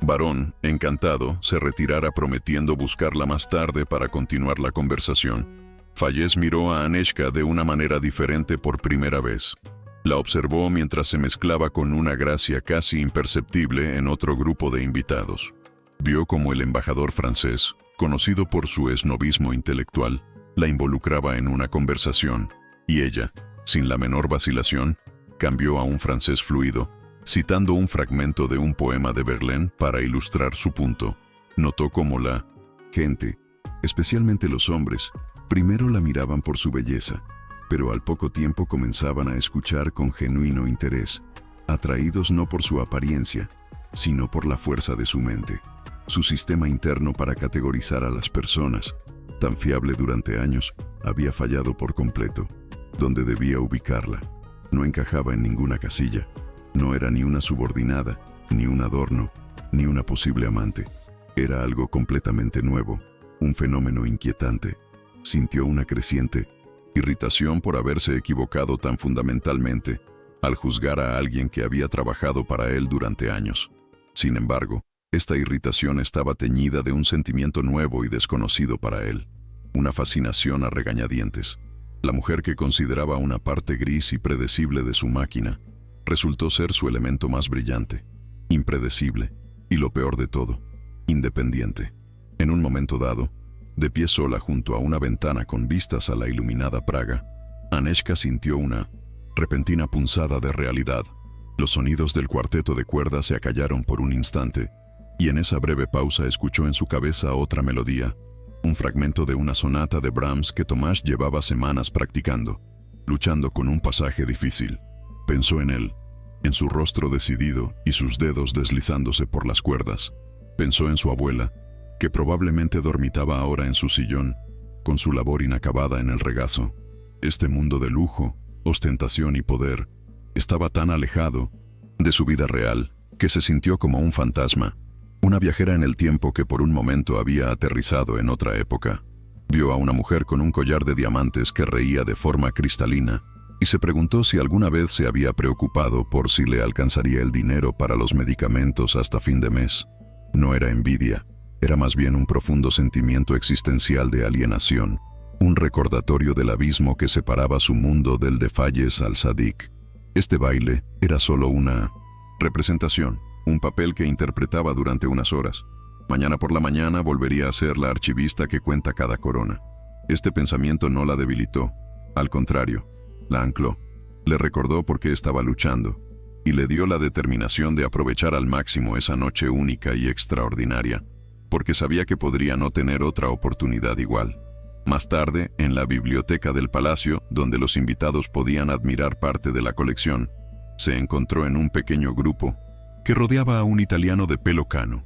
barón, encantado, se retirara prometiendo buscarla más tarde para continuar la conversación, Fayez miró a Aneeshka de una manera diferente por primera vez. La observó mientras se mezclaba con una gracia casi imperceptible en otro grupo de invitados. Vio como el embajador francés, conocido por su esnobismo intelectual, la involucraba en una conversación, y ella, sin la menor vacilación, cambió a un francés fluido, citando un fragmento de un poema de Verlaine para ilustrar su punto. Notó cómo la gente, especialmente los hombres, primero la miraban por su belleza, pero al poco tiempo comenzaban a escuchar con genuino interés, atraídos no por su apariencia, sino por la fuerza de su mente. Su sistema interno para categorizar a las personas, tan fiable durante años, había fallado por completo. ¿Dónde debía ubicarla? No encajaba en ninguna casilla. No era ni una subordinada, ni un adorno, ni una posible amante. Era algo completamente nuevo, un fenómeno inquietante. Sintió una creciente irritación por haberse equivocado tan fundamentalmente al juzgar a alguien que había trabajado para él durante años. Sin embargo, esta irritación estaba teñida de un sentimiento nuevo y desconocido para él, una fascinación a regañadientes. La mujer que consideraba una parte gris y predecible de su máquina resultó ser su elemento más brillante, impredecible y, lo peor de todo, independiente. En un momento dado, de pie sola junto a una ventana con vistas a la iluminada Praga, Anežka sintió una repentina punzada de realidad. Los sonidos del cuarteto de cuerdas se acallaron por un instante, y en esa breve pausa escuchó en su cabeza otra melodía, un fragmento de una sonata de Brahms que Tomás llevaba semanas practicando, luchando con un pasaje difícil. Pensó en él, en su rostro decidido y sus dedos deslizándose por las cuerdas. Pensó en su abuela, que probablemente dormitaba ahora en su sillón, con su labor inacabada en el regazo. Este mundo de lujo, ostentación y poder estaba tan alejado de su vida real que se sintió como un fantasma, una viajera en el tiempo que por un momento había aterrizado en otra época. Vio a una mujer con un collar de diamantes que reía de forma cristalina y se preguntó si alguna vez se había preocupado por si le alcanzaría el dinero para los medicamentos hasta fin de mes. No era envidia, era más bien un profundo sentimiento existencial de alienación, un recordatorio del abismo que separaba su mundo del de Fayez al-Sadik. Este baile era solo una representación, un papel que interpretaba durante unas horas. Mañana por la mañana volvería a ser la archivista que cuenta cada corona. Este pensamiento no la debilitó, al contrario, la ancló, le recordó por qué estaba luchando, y le dio la determinación de aprovechar al máximo esa noche única y extraordinaria, porque sabía que podría no tener otra oportunidad igual. Más tarde, en la biblioteca del palacio, donde los invitados podían admirar parte de la colección, se encontró en un pequeño grupo que rodeaba a un italiano de pelo cano,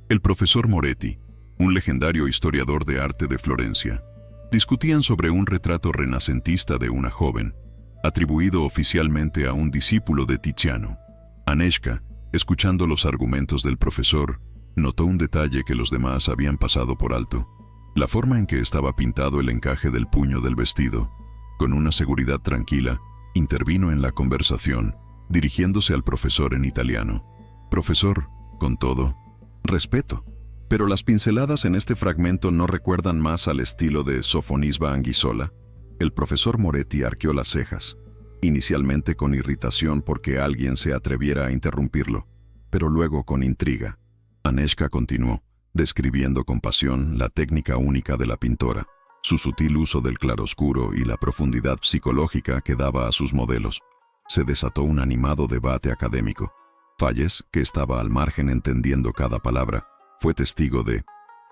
el profesor Moretti, un legendario historiador de arte de Florencia. Discutían sobre un retrato renacentista de una joven, atribuido oficialmente a un discípulo de Tiziano. Anežka, escuchando los argumentos del profesor, notó un detalle que los demás habían pasado por alto: la forma en que estaba pintado el encaje del puño del vestido. Con una seguridad tranquila, intervino en la conversación, dirigiéndose al profesor en italiano. «Profesor, con todo respeto, pero las pinceladas en este fragmento no recuerdan más al estilo de Sofonisba Anguissola». El profesor Moretti arqueó las cejas, inicialmente con irritación porque alguien se atreviera a interrumpirlo, pero luego con intriga. Anežka continuó, describiendo con pasión la técnica única de la pintora, su sutil uso del claroscuro y la profundidad psicológica que daba a sus modelos. Se desató un animado debate académico. Fayez, que estaba al margen entendiendo cada palabra, fue testigo de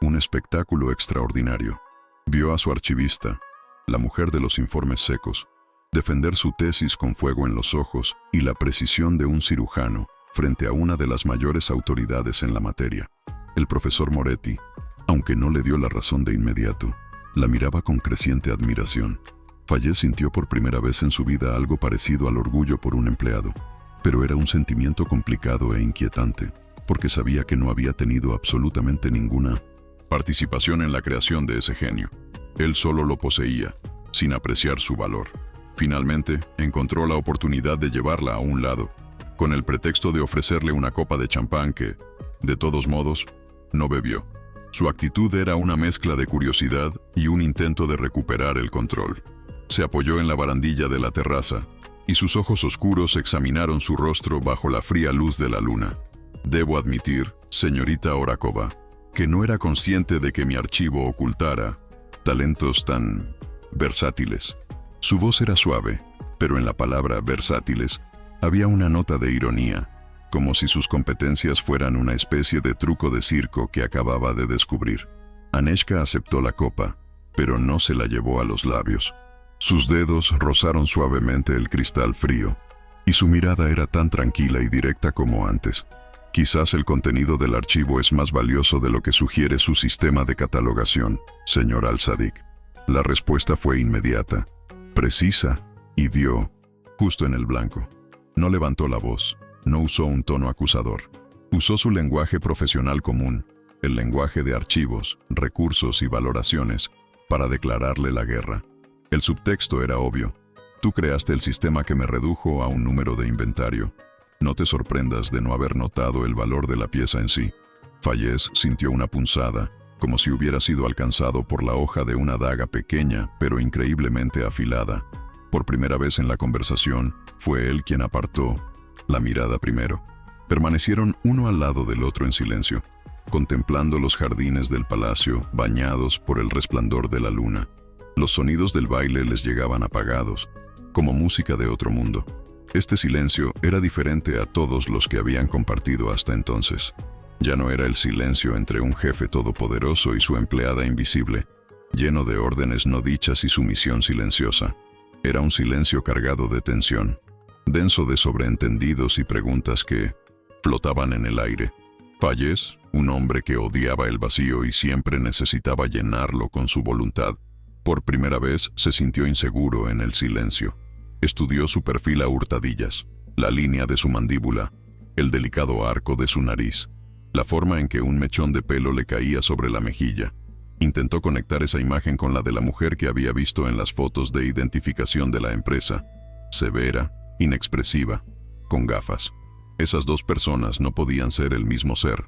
un espectáculo extraordinario. Vio a su archivista, la mujer de los informes secos, defender su tesis con fuego en los ojos y la precisión de un cirujano frente a una de las mayores autoridades en la materia. El profesor Moretti, aunque no le dio la razón de inmediato, la miraba con creciente admiración. Fayez sintió por primera vez en su vida algo parecido al orgullo por un empleado, pero era un sentimiento complicado e inquietante, porque sabía que no había tenido absolutamente ninguna participación en la creación de ese genio. Él solo lo poseía, sin apreciar su valor. Finalmente, encontró la oportunidad de llevarla a un lado, con el pretexto de ofrecerle una copa de champán que, de todos modos, no bebió. Su actitud era una mezcla de curiosidad y un intento de recuperar el control. Se apoyó en la barandilla de la terraza, y sus ojos oscuros examinaron su rostro bajo la fría luz de la luna. «Debo admitir, señorita Orakova, que no era consciente de que mi archivo ocultara talentos tan versátiles». Su voz era suave, pero en la palabra versátiles había una nota de ironía, como si sus competencias fueran una especie de truco de circo que acababa de descubrir. Anežka aceptó la copa, pero no se la llevó a los labios. Sus dedos rozaron suavemente el cristal frío, y su mirada era tan tranquila y directa como antes. Quizás el contenido del archivo es más valioso de lo que sugiere su sistema de catalogación, señor Al-Sadiq. La respuesta fue inmediata, precisa, y dio justo en el blanco. No levantó la voz, no usó un tono acusador. Usó su lenguaje profesional común, el lenguaje de archivos, recursos y valoraciones, para declararle la guerra. El subtexto era obvio. Tú creaste el sistema que me redujo a un número de inventario. No te sorprendas de no haber notado el valor de la pieza en sí. Fayez sintió una punzada, como si hubiera sido alcanzado por la hoja de una daga pequeña, pero increíblemente afilada. Por primera vez en la conversación, fue él quien apartó la mirada primero. Permanecieron uno al lado del otro en silencio, contemplando los jardines del palacio bañados por el resplandor de la luna. Los sonidos del baile les llegaban apagados, como música de otro mundo. Este silencio era diferente a todos los que habían compartido hasta entonces. Ya no era el silencio entre un jefe todopoderoso y su empleada invisible, lleno de órdenes no dichas y sumisión silenciosa. Era un silencio cargado de tensión, denso de sobreentendidos y preguntas que flotaban en el aire. Fayez, un hombre que odiaba el vacío y siempre necesitaba llenarlo con su voluntad, por primera vez se sintió inseguro en el silencio. Estudió su perfil a hurtadillas, la línea de su mandíbula, el delicado arco de su nariz, la forma en que un mechón de pelo le caía sobre la mejilla. Intentó conectar esa imagen con la de la mujer que había visto en las fotos de identificación de la empresa, severa, inexpresiva, con gafas. Esas dos personas no podían ser el mismo ser.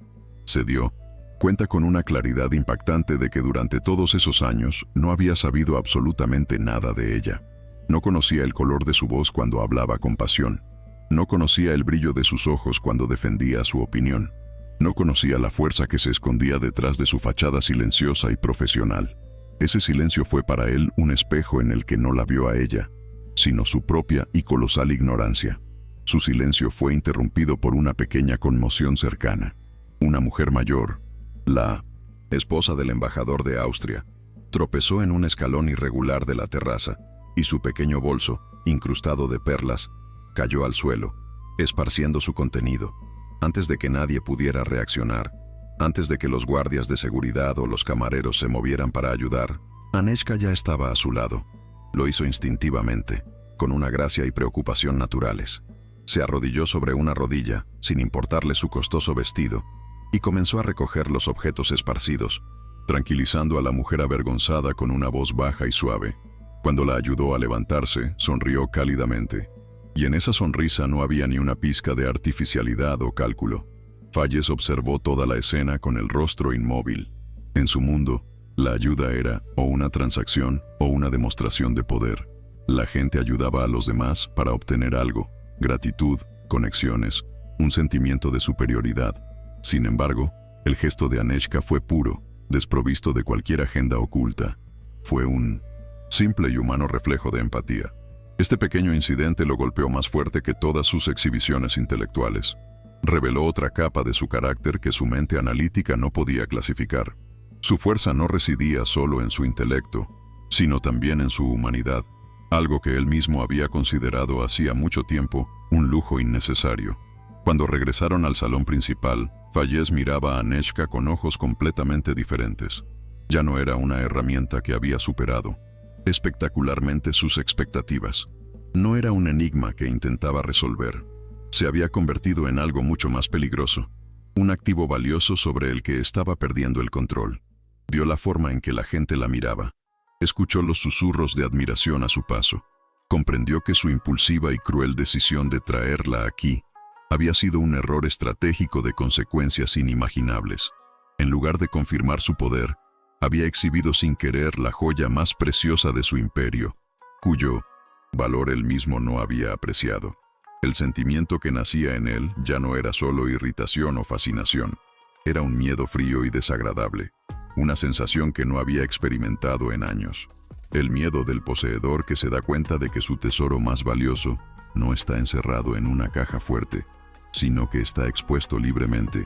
Se dio cuenta con una claridad impactante de que durante todos esos años no había sabido absolutamente nada de ella. No conocía el color de su voz cuando hablaba con pasión. No conocía el brillo de sus ojos cuando defendía su opinión. No conocía la fuerza que se escondía detrás de su fachada silenciosa y profesional. Ese silencio fue para él un espejo en el que no la vio a ella, sino su propia y colosal ignorancia. Su silencio fue interrumpido por una pequeña conmoción cercana. Una mujer mayor, la esposa del embajador de Austria, tropezó en un escalón irregular de la terraza, y su pequeño bolso, incrustado de perlas, cayó al suelo, esparciendo su contenido. Antes de que nadie pudiera reaccionar, antes de que los guardias de seguridad o los camareros se movieran para ayudar, Aneshka ya estaba a su lado. Lo hizo instintivamente, con una gracia y preocupación naturales. Se arrodilló sobre una rodilla, sin importarle su costoso vestido, y comenzó a recoger los objetos esparcidos, tranquilizando a la mujer avergonzada con una voz baja y suave. Cuando la ayudó a levantarse, sonrió cálidamente, y en esa sonrisa no había ni una pizca de artificialidad o cálculo. Fayez observó toda la escena con el rostro inmóvil. En su mundo, la ayuda era o una transacción o una demostración de poder. La gente ayudaba a los demás para obtener algo, gratitud, conexiones, un sentimiento de superioridad. Sin embargo, el gesto de Aneshka fue puro, desprovisto de cualquier agenda oculta. Fue un simple y humano reflejo de empatía. Este pequeño incidente lo golpeó más fuerte que todas sus exhibiciones intelectuales. Reveló otra capa de su carácter que su mente analítica no podía clasificar. Su fuerza no residía solo en su intelecto, sino también en su humanidad, algo que él mismo había considerado hacía mucho tiempo un lujo innecesario. Cuando regresaron al salón principal, Fayez miraba a Aneshka con ojos completamente diferentes. Ya no era una herramienta que había superado espectacularmente sus expectativas. No era un enigma que intentaba resolver. Se había convertido en algo mucho más peligroso, un activo valioso sobre el que estaba perdiendo el control. Vio la forma en que la gente la miraba. Escuchó los susurros de admiración a su paso. Comprendió que su impulsiva y cruel decisión de traerla aquí había sido un error estratégico de consecuencias inimaginables. En lugar de confirmar su poder, había exhibido sin querer la joya más preciosa de su imperio, cuyo valor él mismo no había apreciado. El sentimiento que nacía en él ya no era solo irritación o fascinación, era un miedo frío y desagradable, una sensación que no había experimentado en años. El miedo del poseedor que se da cuenta de que su tesoro más valioso no está encerrado en una caja fuerte, sino que está expuesto libremente,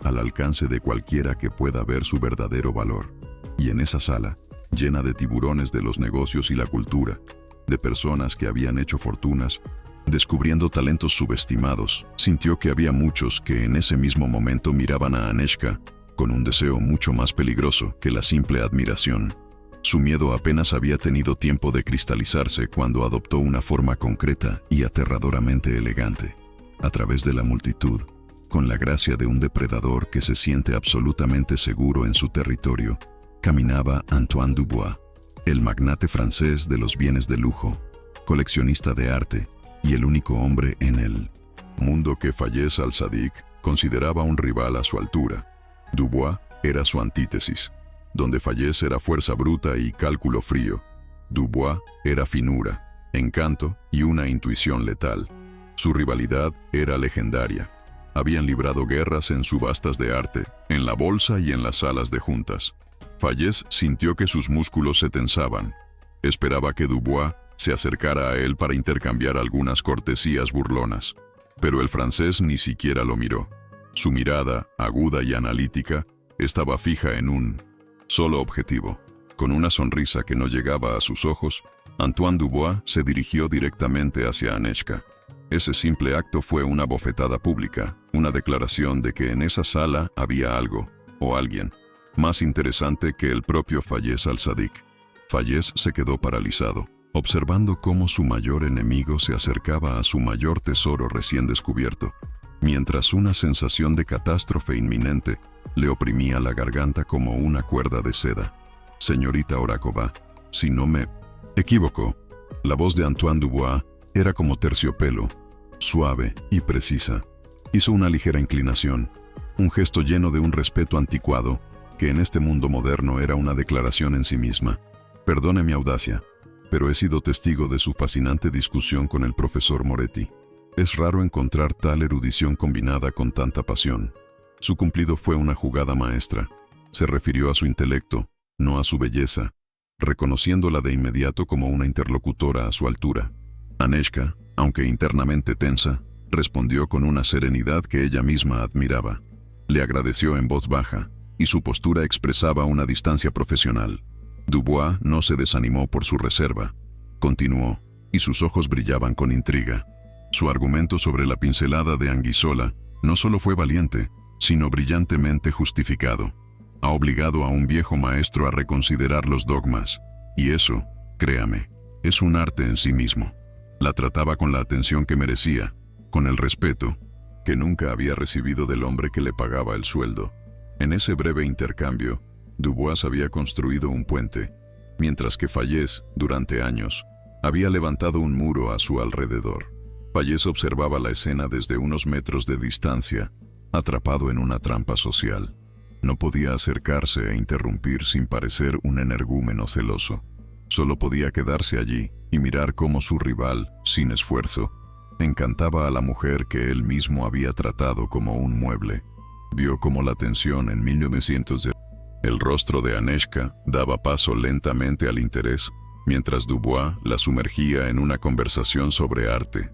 al alcance de cualquiera que pueda ver su verdadero valor. Y en esa sala, llena de tiburones de los negocios y la cultura, de personas que habían hecho fortunas, descubriendo talentos subestimados. Sintió que había muchos que en ese mismo momento miraban a Aneshka con un deseo mucho más peligroso que la simple admiración. Su miedo apenas había tenido tiempo de cristalizarse cuando adoptó una forma concreta y aterradoramente elegante. A través de la multitud, con la gracia de un depredador que se siente absolutamente seguro en su territorio, caminaba Antoine Dubois, el magnate francés de los bienes de lujo, coleccionista de arte y el único hombre en el mundo que Fayez al-Sadiq consideraba un rival a su altura. Dubois era su antítesis. Donde Fayez era fuerza bruta y cálculo frío, Dubois era finura, encanto y una intuición letal. Su rivalidad era legendaria. Habían librado guerras en subastas de arte, en la bolsa y en las salas de juntas. Fayez sintió que sus músculos se tensaban. Esperaba que Dubois se acercara a él para intercambiar algunas cortesías burlonas. Pero el francés ni siquiera lo miró. Su mirada, aguda y analítica, estaba fija en un solo objetivo. Con una sonrisa que no llegaba a sus ojos, Antoine Dubois se dirigió directamente hacia Aneshka. Ese simple acto fue una bofetada pública, una declaración de que en esa sala había algo, o alguien, más interesante que el propio Fayez al-Sadiq. Fayez se quedó paralizado, observando cómo su mayor enemigo se acercaba a su mayor tesoro recién descubierto, mientras una sensación de catástrofe inminente le oprimía la garganta como una cuerda de seda. Señorita Orakova, si no me equivoco, la voz de Antoine Dubois era como terciopelo, suave y precisa. Hizo una ligera inclinación, un gesto lleno de un respeto anticuado, que en este mundo moderno era una declaración en sí misma. Perdone mi audacia, pero he sido testigo de su fascinante discusión con el profesor Moretti. Es raro encontrar tal erudición combinada con tanta pasión. Su cumplido fue una jugada maestra. Se refirió a su intelecto, no a su belleza, reconociéndola de inmediato como una interlocutora a su altura. Aneshka, aunque internamente tensa, respondió con una serenidad que ella misma admiraba. Le agradeció en voz baja, y su postura expresaba una distancia profesional. Dubois no se desanimó por su reserva. Continuó, y sus ojos brillaban con intriga. Su argumento sobre la pincelada de Anguissola no solo fue valiente, sino brillantemente justificado. Ha obligado a un viejo maestro a reconsiderar los dogmas, y eso, créame, es un arte en sí mismo. La trataba con la atención que merecía, con el respeto que nunca había recibido del hombre que le pagaba el sueldo. En ese breve intercambio, Dubois había construido un puente, mientras que Fayez, durante años, había levantado un muro a su alrededor. Fayez observaba la escena desde unos metros de distancia, atrapado en una trampa social. No podía acercarse e interrumpir sin parecer un energúmeno celoso. Solo podía quedarse allí y mirar cómo su rival, sin esfuerzo, encantaba a la mujer que él mismo había tratado como un mueble. Vio cómo la tensión en 1910. El rostro de Aneshka daba paso lentamente al interés, mientras Dubois la sumergía en una conversación sobre arte.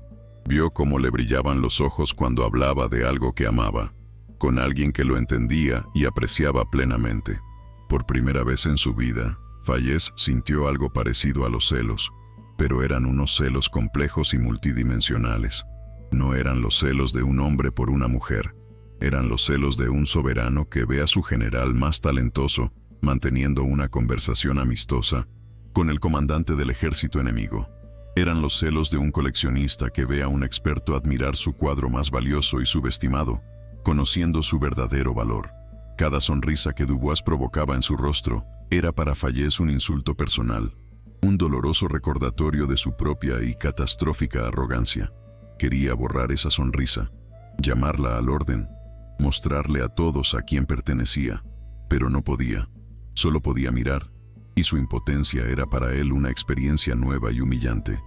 Vio cómo le brillaban los ojos cuando hablaba de algo que amaba, con alguien que lo entendía y apreciaba plenamente. Por primera vez en su vida, Fayez sintió algo parecido a los celos, pero eran unos celos complejos y multidimensionales. No eran los celos de un hombre por una mujer, eran los celos de un soberano que ve a su general más talentoso manteniendo una conversación amistosa con el comandante del ejército enemigo. Eran los celos de un coleccionista que ve a un experto admirar su cuadro más valioso y subestimado, conociendo su verdadero valor. Cada sonrisa que Dubois provocaba en su rostro era para Fayez un insulto personal, un doloroso recordatorio de su propia y catastrófica arrogancia. Quería borrar esa sonrisa, llamarla al orden, mostrarle a todos a quién pertenecía, pero no podía. Solo podía mirar, y su impotencia era para él una experiencia nueva y humillante.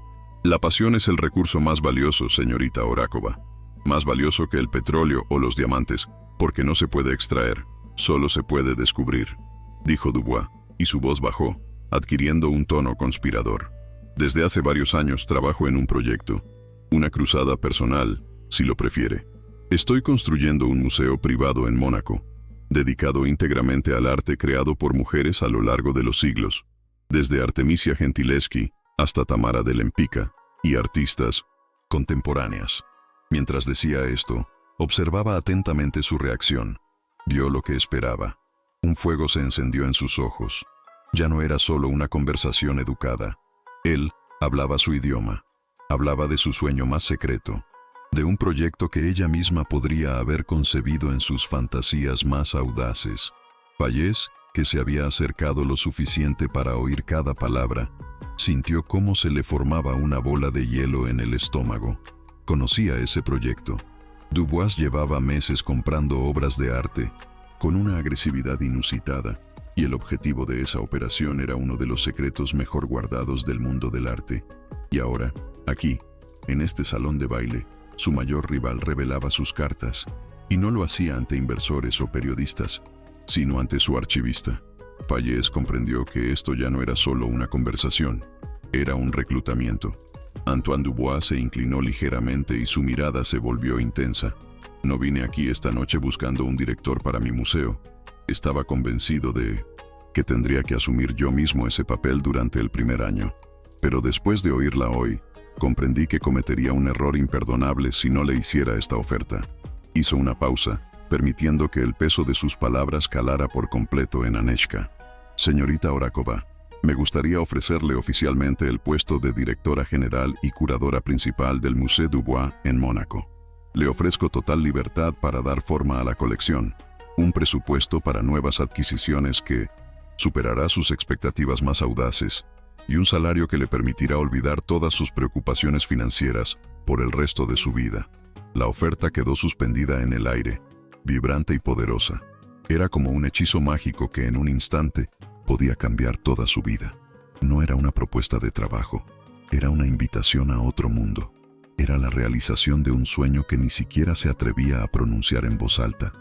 La pasión es el recurso más valioso, señorita Orakova. Más valioso que el petróleo o los diamantes, porque no se puede extraer, solo se puede descubrir, dijo Dubois, y su voz bajó, adquiriendo un tono conspirador. Desde hace varios años trabajo en un proyecto, una cruzada personal, si lo prefiere. Estoy construyendo un museo privado en Mónaco, dedicado íntegramente al arte creado por mujeres a lo largo de los siglos, desde Artemisia Gentileschi hasta Tamara de Lempicka y artistas contemporáneas. Mientras decía esto, observaba atentamente su reacción. Vio lo que esperaba. Un fuego se encendió en sus ojos. Ya no era solo una conversación educada. Él hablaba su idioma. Hablaba de su sueño más secreto, de un proyecto que ella misma podría haber concebido en sus fantasías más audaces. Fayez, que se había acercado lo suficiente para oír cada palabra, sintió cómo se le formaba una bola de hielo en el estómago. Conocía ese proyecto. Dubois llevaba meses comprando obras de arte, con una agresividad inusitada, y el objetivo de esa operación era uno de los secretos mejor guardados del mundo del arte. Y ahora, aquí, en este salón de baile, su mayor rival revelaba sus cartas, y no lo hacía ante inversores o periodistas, sino ante su archivista. Fayez comprendió que esto ya no era solo una conversación, era un reclutamiento. Antoine Dubois se inclinó ligeramente y su mirada se volvió intensa. No vine aquí esta noche buscando un director para mi museo. Estaba convencido de que tendría que asumir yo mismo ese papel durante el primer año. Pero después de oírla hoy, comprendí que cometería un error imperdonable si no le hiciera esta oferta. Hizo una pausa, permitiendo que el peso de sus palabras calara por completo en Aneshka. Señorita Orakova, me gustaría ofrecerle oficialmente el puesto de directora general y curadora principal del Musée Dubois en Mónaco. Le ofrezco total libertad para dar forma a la colección, un presupuesto para nuevas adquisiciones que superará sus expectativas más audaces, y un salario que le permitirá olvidar todas sus preocupaciones financieras por el resto de su vida. La oferta quedó suspendida en el aire, vibrante y poderosa. Era como un hechizo mágico que en un instante podía cambiar toda su vida. No era una propuesta de trabajo, era una invitación a otro mundo. Era la realización de un sueño que ni siquiera se atrevía a pronunciar en voz alta.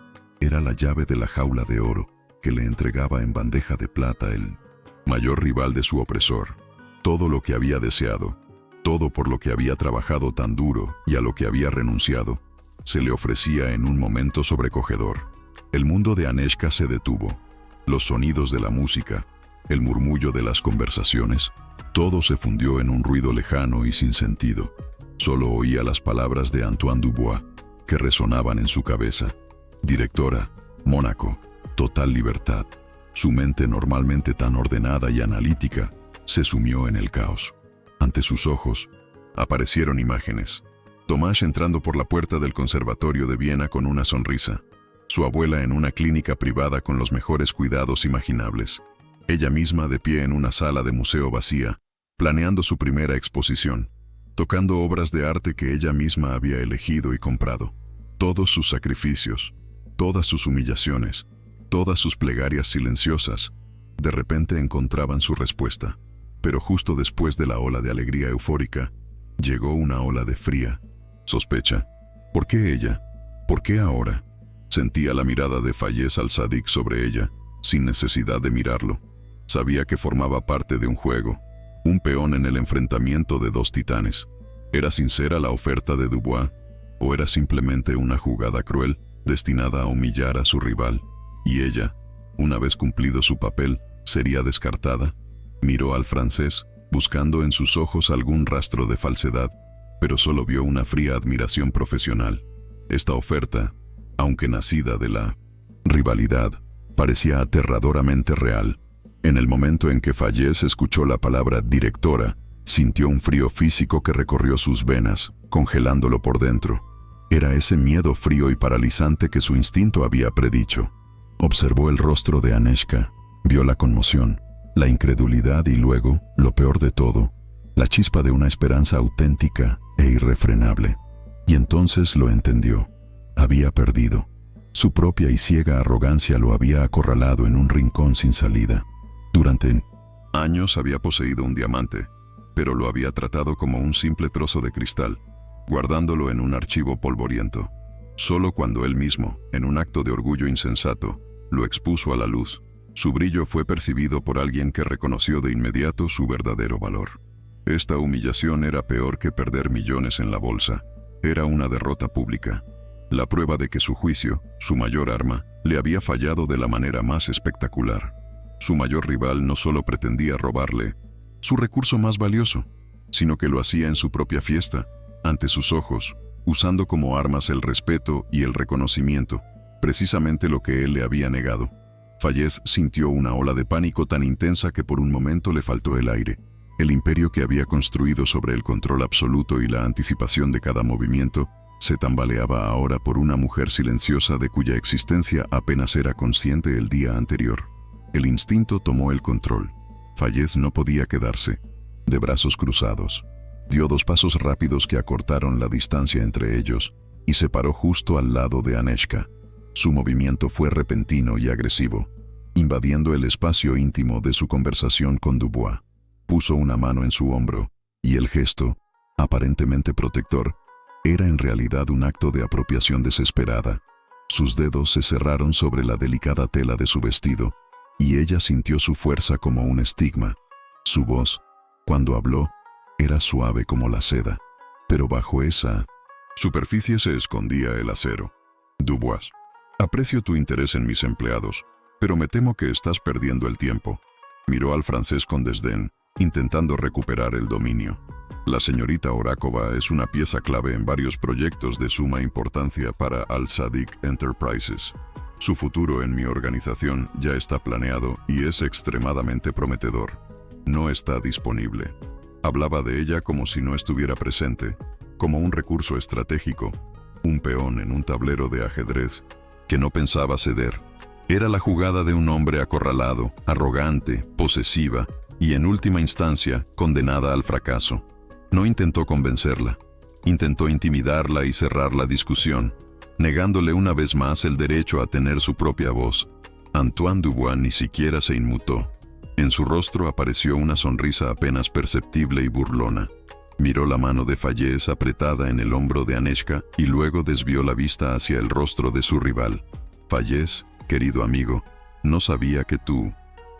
Era la llave de la jaula de oro que le entregaba en bandeja de plata el mayor rival de su opresor. Todo lo que había deseado, todo por lo que había trabajado tan duro y a lo que había renunciado, se le ofrecía en un momento sobrecogedor. El mundo de Aneshka se detuvo. Los sonidos de la música, el murmullo de las conversaciones, todo se fundió en un ruido lejano y sin sentido. Solo oía las palabras de Antoine Dubois, que resonaban en su cabeza. Directora, Mónaco, total libertad. Su mente, normalmente tan ordenada y analítica, se sumió en el caos. Ante sus ojos, aparecieron imágenes. Tomás entrando por la puerta del Conservatorio de Viena con una sonrisa. Su abuela en una clínica privada con los mejores cuidados imaginables. Ella misma de pie en una sala de museo vacía, planeando su primera exposición, tocando obras de arte que ella misma había elegido y comprado. Todos sus sacrificios, todas sus humillaciones, todas sus plegarias silenciosas, de repente encontraban su respuesta. Pero justo después de la ola de alegría eufórica, llegó una ola de fría sospecha. ¿Por qué ella? ¿Por qué ahora? Sentía la mirada de Fayez al-Sadik sobre ella, sin necesidad de mirarlo. Sabía que formaba parte de un juego, un peón en el enfrentamiento de dos titanes. ¿Era sincera la oferta de Dubois? ¿O era simplemente una jugada cruel, destinada a humillar a su rival? Y ella, una vez cumplido su papel, ¿sería descartada? Miró al francés, buscando en sus ojos algún rastro de falsedad, pero solo vio una fría admiración profesional. Esta oferta, aunque nacida de la rivalidad, parecía aterradoramente real. En el momento en que Fayez escuchó la palabra directora, sintió un frío físico que recorrió sus venas, congelándolo por dentro. Era ese miedo frío y paralizante que su instinto había predicho. Observó el rostro de Aneshka, vio la conmoción, la incredulidad y luego, lo peor de todo, la chispa de una esperanza auténtica e irrefrenable. Y entonces lo entendió. Había perdido. Su propia y ciega arrogancia lo había acorralado en un rincón sin salida. Durante años había poseído un diamante, pero lo había tratado como un simple trozo de cristal, guardándolo en un archivo polvoriento. Solo cuando él mismo, en un acto de orgullo insensato, lo expuso a la luz, su brillo fue percibido por alguien que reconoció de inmediato su verdadero valor. Esta humillación era peor que perder millones en la bolsa. Era una derrota pública. La prueba de que su juicio, su mayor arma, le había fallado de la manera más espectacular. Su mayor rival no solo pretendía robarle su recurso más valioso, sino que lo hacía en su propia fiesta, ante sus ojos, usando como armas el respeto y el reconocimiento, precisamente lo que él le había negado. Fayez sintió una ola de pánico tan intensa que por un momento le faltó el aire. El imperio que había construido sobre el control absoluto y la anticipación de cada movimiento se tambaleaba ahora por una mujer silenciosa de cuya existencia apenas era consciente el día anterior. El instinto tomó el control. Fayez no podía quedarse de brazos cruzados. Dio 2 pasos rápidos que acortaron la distancia entre ellos y se paró justo al lado de Aneshka. Su movimiento fue repentino y agresivo, invadiendo el espacio íntimo de su conversación con Dubois. Puso una mano en su hombro, y el gesto, aparentemente protector, era en realidad un acto de apropiación desesperada. Sus dedos se cerraron sobre la delicada tela de su vestido, y ella sintió su fuerza como un estigma. Su voz, cuando habló, era suave como la seda, pero bajo esa superficie se escondía el acero. Dubois, aprecio tu interés en mis empleados, pero me temo que estás perdiendo el tiempo. Miró al francés con desdén, intentando recuperar el dominio. La señorita Orakova es una pieza clave en varios proyectos de suma importancia para Al-Sadiq Enterprises. Su futuro en mi organización ya está planeado y es extremadamente prometedor. No está disponible. Hablaba de ella como si no estuviera presente, como un recurso estratégico, un peón en un tablero de ajedrez que no pensaba ceder. Era la jugada de un hombre acorralado, arrogante, posesiva y en última instancia condenada al fracaso. No intentó convencerla, intentó intimidarla y cerrar la discusión, negándole una vez más el derecho a tener su propia voz. Antoine Dubois ni siquiera se inmutó. En su rostro apareció una sonrisa apenas perceptible y burlona. Miró la mano de Fayez apretada en el hombro de Aneshka y luego desvió la vista hacia el rostro de su rival. Fayez, querido amigo, no sabía que tu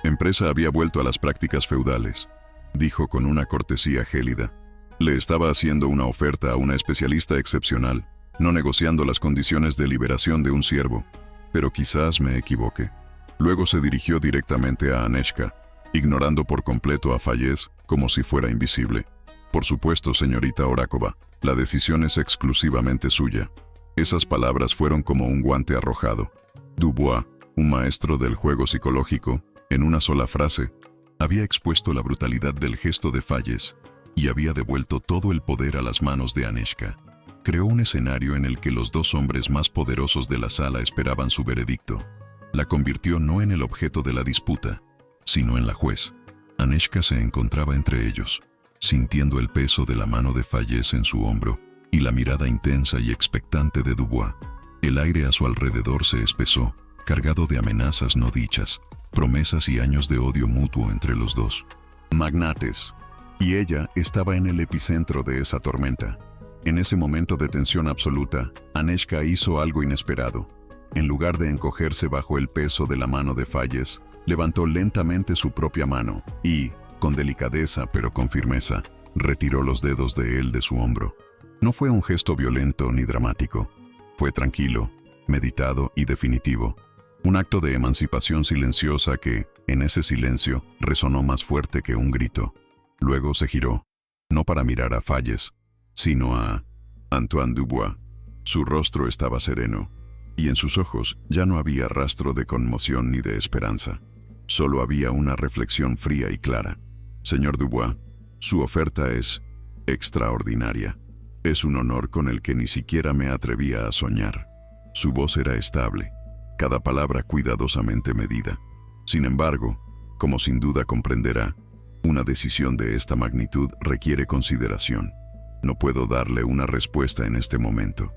empresa había vuelto a las prácticas feudales, dijo con una cortesía gélida. Le estaba haciendo una oferta a una especialista excepcional, no negociando las condiciones de liberación de un siervo, pero quizás me equivoque. Luego se dirigió directamente a Aneshka, ignorando por completo a Fayez como si fuera invisible. Por supuesto, señorita Orakova, la decisión es exclusivamente suya. Esas palabras fueron como un guante arrojado. Dubois, un maestro del juego psicológico, en una sola frase, había expuesto la brutalidad del gesto de Fayez y había devuelto todo el poder a las manos de Aneshka. Creó un escenario en el que los 2 hombres más poderosos de la sala esperaban su veredicto. La convirtió no en el objeto de la disputa, sino en la juez. Aneshka se encontraba entre ellos, sintiendo el peso de la mano de Fayez en su hombro y la mirada intensa y expectante de Dubois. El aire a su alrededor se espesó, cargado de amenazas no dichas, promesas y años de odio mutuo entre los 2 magnates. Y ella estaba en el epicentro de esa tormenta. En ese momento de tensión absoluta, Aneshka hizo algo inesperado. En lugar de encogerse bajo el peso de la mano de Fayez, levantó lentamente su propia mano y, con delicadeza pero con firmeza, retiró los dedos de él de su hombro. No fue un gesto violento ni dramático. Fue tranquilo, meditado y definitivo. Un acto de emancipación silenciosa que, en ese silencio, resonó más fuerte que un grito. Luego se giró, no para mirar a Fayez, sino a Antoine Dubois. Su rostro estaba sereno, y en sus ojos ya no había rastro de conmoción ni de esperanza. Solo había una reflexión fría y clara. Señor Dubois, su oferta es extraordinaria. Es un honor con el que ni siquiera me atrevía a soñar. Su voz era estable, cada palabra cuidadosamente medida. Sin embargo, como sin duda comprenderá, una decisión de esta magnitud requiere consideración. No puedo darle una respuesta en este momento.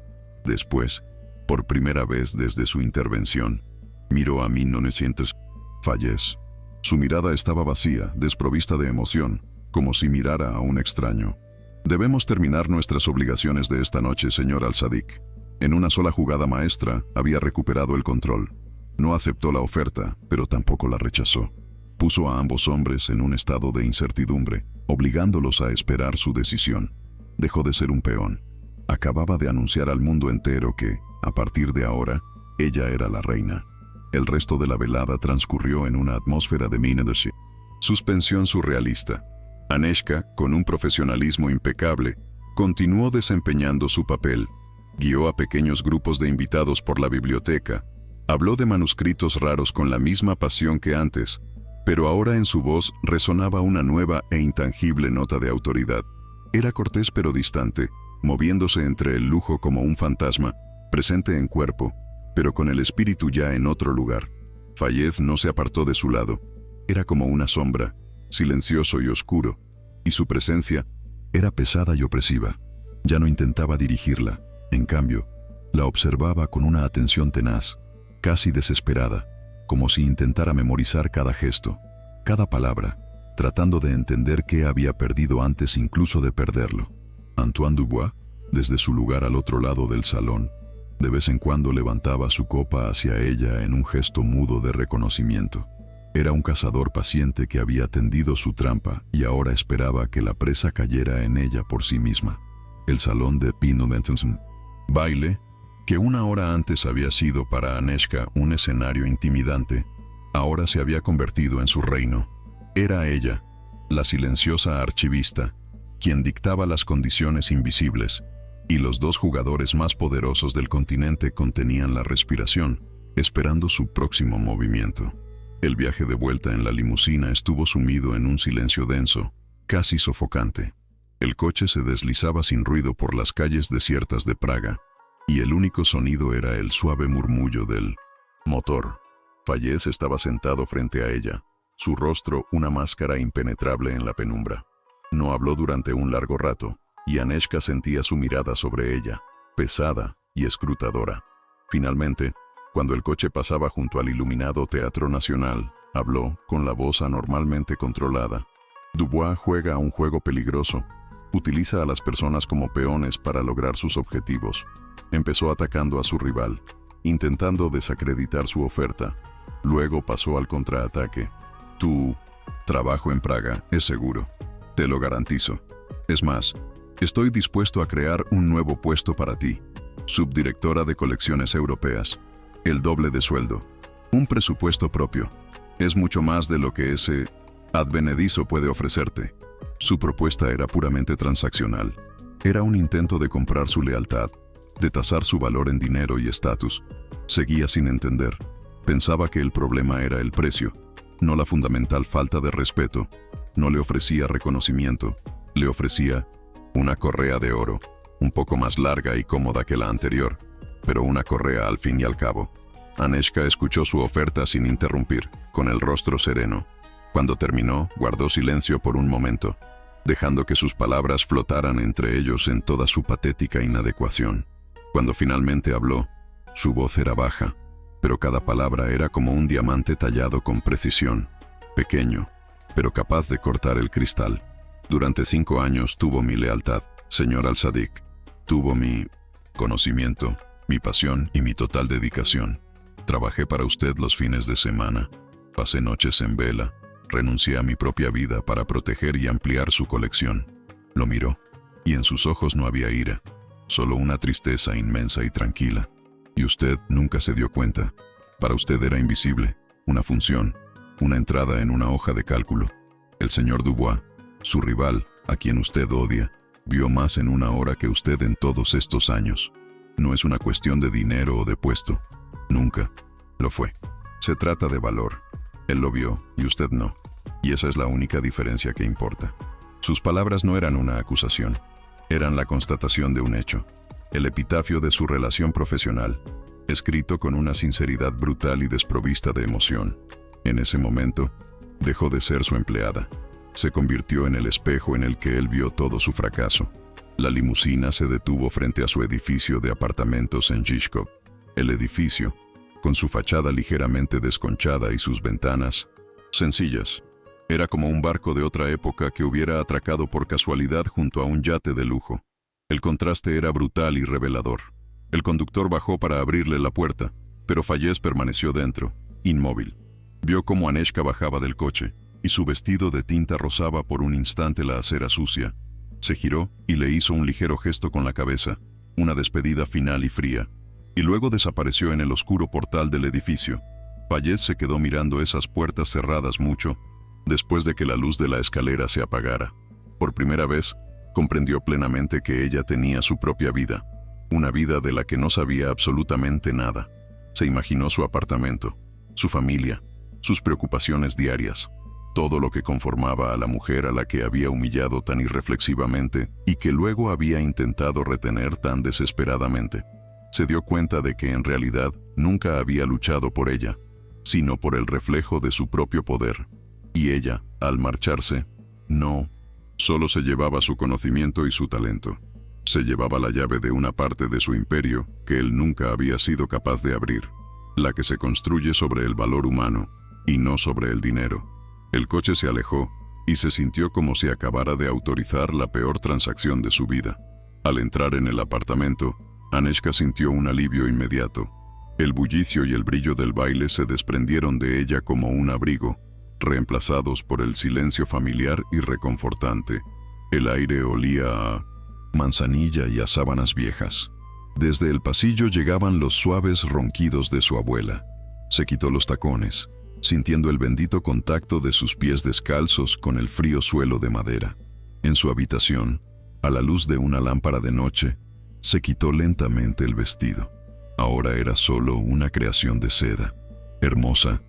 Después, por primera vez desde su intervención, miró a 1900 Fayez. Su mirada estaba vacía, desprovista de emoción, como si mirara a un extraño. Debemos terminar nuestras obligaciones de esta noche, señor Al-Sadiq. En una sola jugada maestra había recuperado el control. No aceptó la oferta, pero tampoco la rechazó. Puso a ambos hombres en un estado de incertidumbre, obligándolos a esperar su decisión. Dejó de ser un peón. Acababa de anunciar al mundo entero que, a partir de ahora, ella era la reina. El resto de la velada transcurrió en una atmósfera de suspensión surrealista. Aneshka, con un profesionalismo impecable, continuó desempeñando su papel. Guió a pequeños grupos de invitados por la biblioteca. Habló de manuscritos raros con la misma pasión que antes, pero ahora en su voz resonaba una nueva e intangible nota de autoridad. Era cortés pero distante, moviéndose entre el lujo como un fantasma, presente en cuerpo, pero con el espíritu ya en otro lugar. Fayez no se apartó de su lado. Era como una sombra, silencioso y oscuro, y su presencia era pesada y opresiva. Ya no intentaba dirigirla, en cambio, la observaba con una atención tenaz, casi desesperada, como si intentara memorizar cada gesto, cada palabra, tratando de entender qué había perdido antes incluso de perderlo. Antoine Dubois, desde su lugar al otro lado del salón, de vez en cuando levantaba su copa hacia ella en un gesto mudo de reconocimiento. Era un cazador paciente que había tendido su trampa y ahora esperaba que la presa cayera en ella por sí misma. El salón de Pinot-Bentenson, baile, que una hora antes había sido para Aneshka un escenario intimidante, ahora se había convertido en su reino. Era ella, la silenciosa archivista, quien dictaba las condiciones invisibles, y los dos jugadores más poderosos del continente contenían la respiración, esperando su próximo movimiento. El viaje de vuelta en la limusina estuvo sumido en un silencio denso, casi sofocante. El coche se deslizaba sin ruido por las calles desiertas de Praga, y el único sonido era el suave murmullo del motor. Fayez estaba sentado frente a ella, su rostro una máscara impenetrable en la penumbra. No habló durante un largo rato, y Aneshka sentía su mirada sobre ella, pesada y escrutadora. Finalmente, cuando el coche pasaba junto al iluminado Teatro Nacional, habló con la voz anormalmente controlada. Dubois juega a un juego peligroso. Utiliza a las personas como peones para lograr sus objetivos. Empezó atacando a su rival, intentando desacreditar su oferta. Luego pasó al contraataque. Tu trabajo en Praga es seguro. Te lo garantizo. Es más, estoy dispuesto a crear un nuevo puesto para ti. Subdirectora de colecciones europeas. El doble de sueldo. Un presupuesto propio. Es mucho más de lo que ese advenedizo puede ofrecerte. Su propuesta era puramente transaccional. Era un intento de comprar su lealtad, de tasar su valor en dinero y estatus. Seguía sin entender. Pensaba que el problema era el precio, no la fundamental falta de respeto. No le ofrecía reconocimiento, le ofrecía una correa de oro, un poco más larga y cómoda que la anterior, pero una correa al fin y al cabo. Aneshka escuchó su oferta sin interrumpir, con el rostro sereno. Cuando terminó, guardó silencio por un momento, dejando que sus palabras flotaran entre ellos en toda su patética inadecuación. Cuando finalmente habló, su voz era baja, pero cada palabra era como un diamante tallado con precisión, pequeño, pero capaz de cortar el cristal. Durante 5 años tuvo mi lealtad, señor Al-Sadiq. Tuvo mi conocimiento, mi pasión y mi total dedicación. Trabajé para usted los fines de semana. Pasé noches en vela. Renuncié a mi propia vida para proteger y ampliar su colección. Lo miró, y en sus ojos no había ira, solo una tristeza inmensa y tranquila. Y usted nunca se dio cuenta. Para usted era invisible, una función, una entrada en una hoja de cálculo. El señor Dubois, su rival, a quien usted odia, vio más en una hora que usted en todos estos años. No es una cuestión de dinero o de puesto. Nunca lo fue. Se trata de valor. Él lo vio y usted no. Y esa es la única diferencia que importa. Sus palabras no eran una acusación. Eran la constatación de un hecho. El epitafio de su relación profesional, escrito con una sinceridad brutal y desprovista de emoción. En ese momento, dejó de ser su empleada. Se convirtió en el espejo en el que él vio todo su fracaso. La limusina se detuvo frente a su edificio de apartamentos en Žižkov. El edificio, con su fachada ligeramente desconchada y sus ventanas sencillas, era como un barco de otra época que hubiera atracado por casualidad junto a un yate de lujo. El contraste era brutal y revelador. El conductor bajó para abrirle la puerta, pero Fayez permaneció dentro, inmóvil. Vio cómo Aneshka bajaba del coche, y su vestido de tinta rozaba por un instante la acera sucia. Se giró y le hizo un ligero gesto con la cabeza, una despedida final y fría, y luego desapareció en el oscuro portal del edificio. Fayez se quedó mirando esas puertas cerradas mucho, después de que la luz de la escalera se apagara. Por primera vez, comprendió plenamente que ella tenía su propia vida, una vida de la que no sabía absolutamente nada. Se imaginó su apartamento, su familia, sus preocupaciones diarias, todo lo que conformaba a la mujer a la que había humillado tan irreflexivamente y que luego había intentado retener tan desesperadamente. Se dio cuenta de que en realidad nunca había luchado por ella, sino por el reflejo de su propio poder. Y ella, al marcharse, no solo se llevaba su conocimiento y su talento, se llevaba la llave de una parte de su imperio que él nunca había sido capaz de abrir, la que se construye sobre el valor humano y no sobre el dinero. El coche se alejó y se sintió como si acabara de autorizar la peor transacción de su vida. Al entrar en el apartamento, Aneeshka sintió un alivio inmediato. El bullicio y el brillo del baile se desprendieron de ella como un abrigo, reemplazados por el silencio familiar y reconfortante. El aire olía a manzanilla y a sábanas viejas. Desde el pasillo llegaban los suaves ronquidos de su abuela. Se quitó los tacones, sintiendo el bendito contacto de sus pies descalzos con el frío suelo de madera. En su habitación, a la luz de una lámpara de noche, se quitó lentamente el vestido. Ahora era solo una creación de seda, hermosa,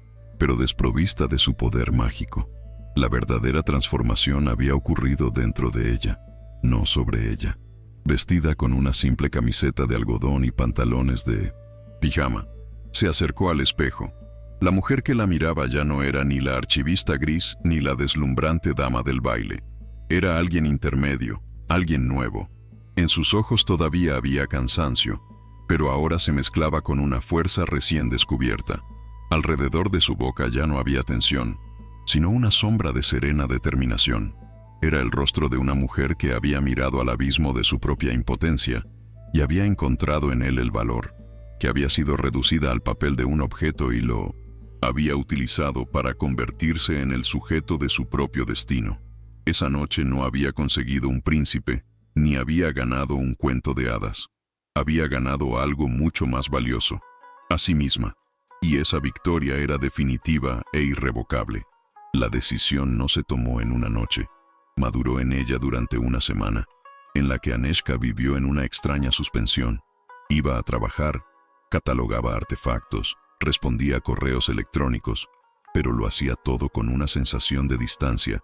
pero desprovista de su poder mágico. La verdadera transformación había ocurrido dentro de ella, no sobre ella. Vestida con una simple camiseta de algodón y pantalones de pijama, se acercó al espejo. La mujer que la miraba ya no era ni la archivista gris ni la deslumbrante dama del baile. Era alguien intermedio, alguien nuevo. En sus ojos todavía había cansancio, pero ahora se mezclaba con una fuerza recién descubierta. Alrededor de su boca ya no había tensión, sino una sombra de serena determinación. Era el rostro de una mujer que había mirado al abismo de su propia impotencia y había encontrado en él el valor, que había sido reducida al papel de un objeto y lo había utilizado para convertirse en el sujeto de su propio destino. Esa noche no había conseguido un príncipe, ni había ganado un cuento de hadas. Había ganado algo mucho más valioso, a sí misma. Y esa victoria era definitiva e irrevocable. La decisión no se tomó en una noche. Maduró en ella durante una semana, en la que Aneeshka vivió en una extraña suspensión. Iba a trabajar, catalogaba artefactos, respondía a correos electrónicos, pero lo hacía todo con una sensación de distancia,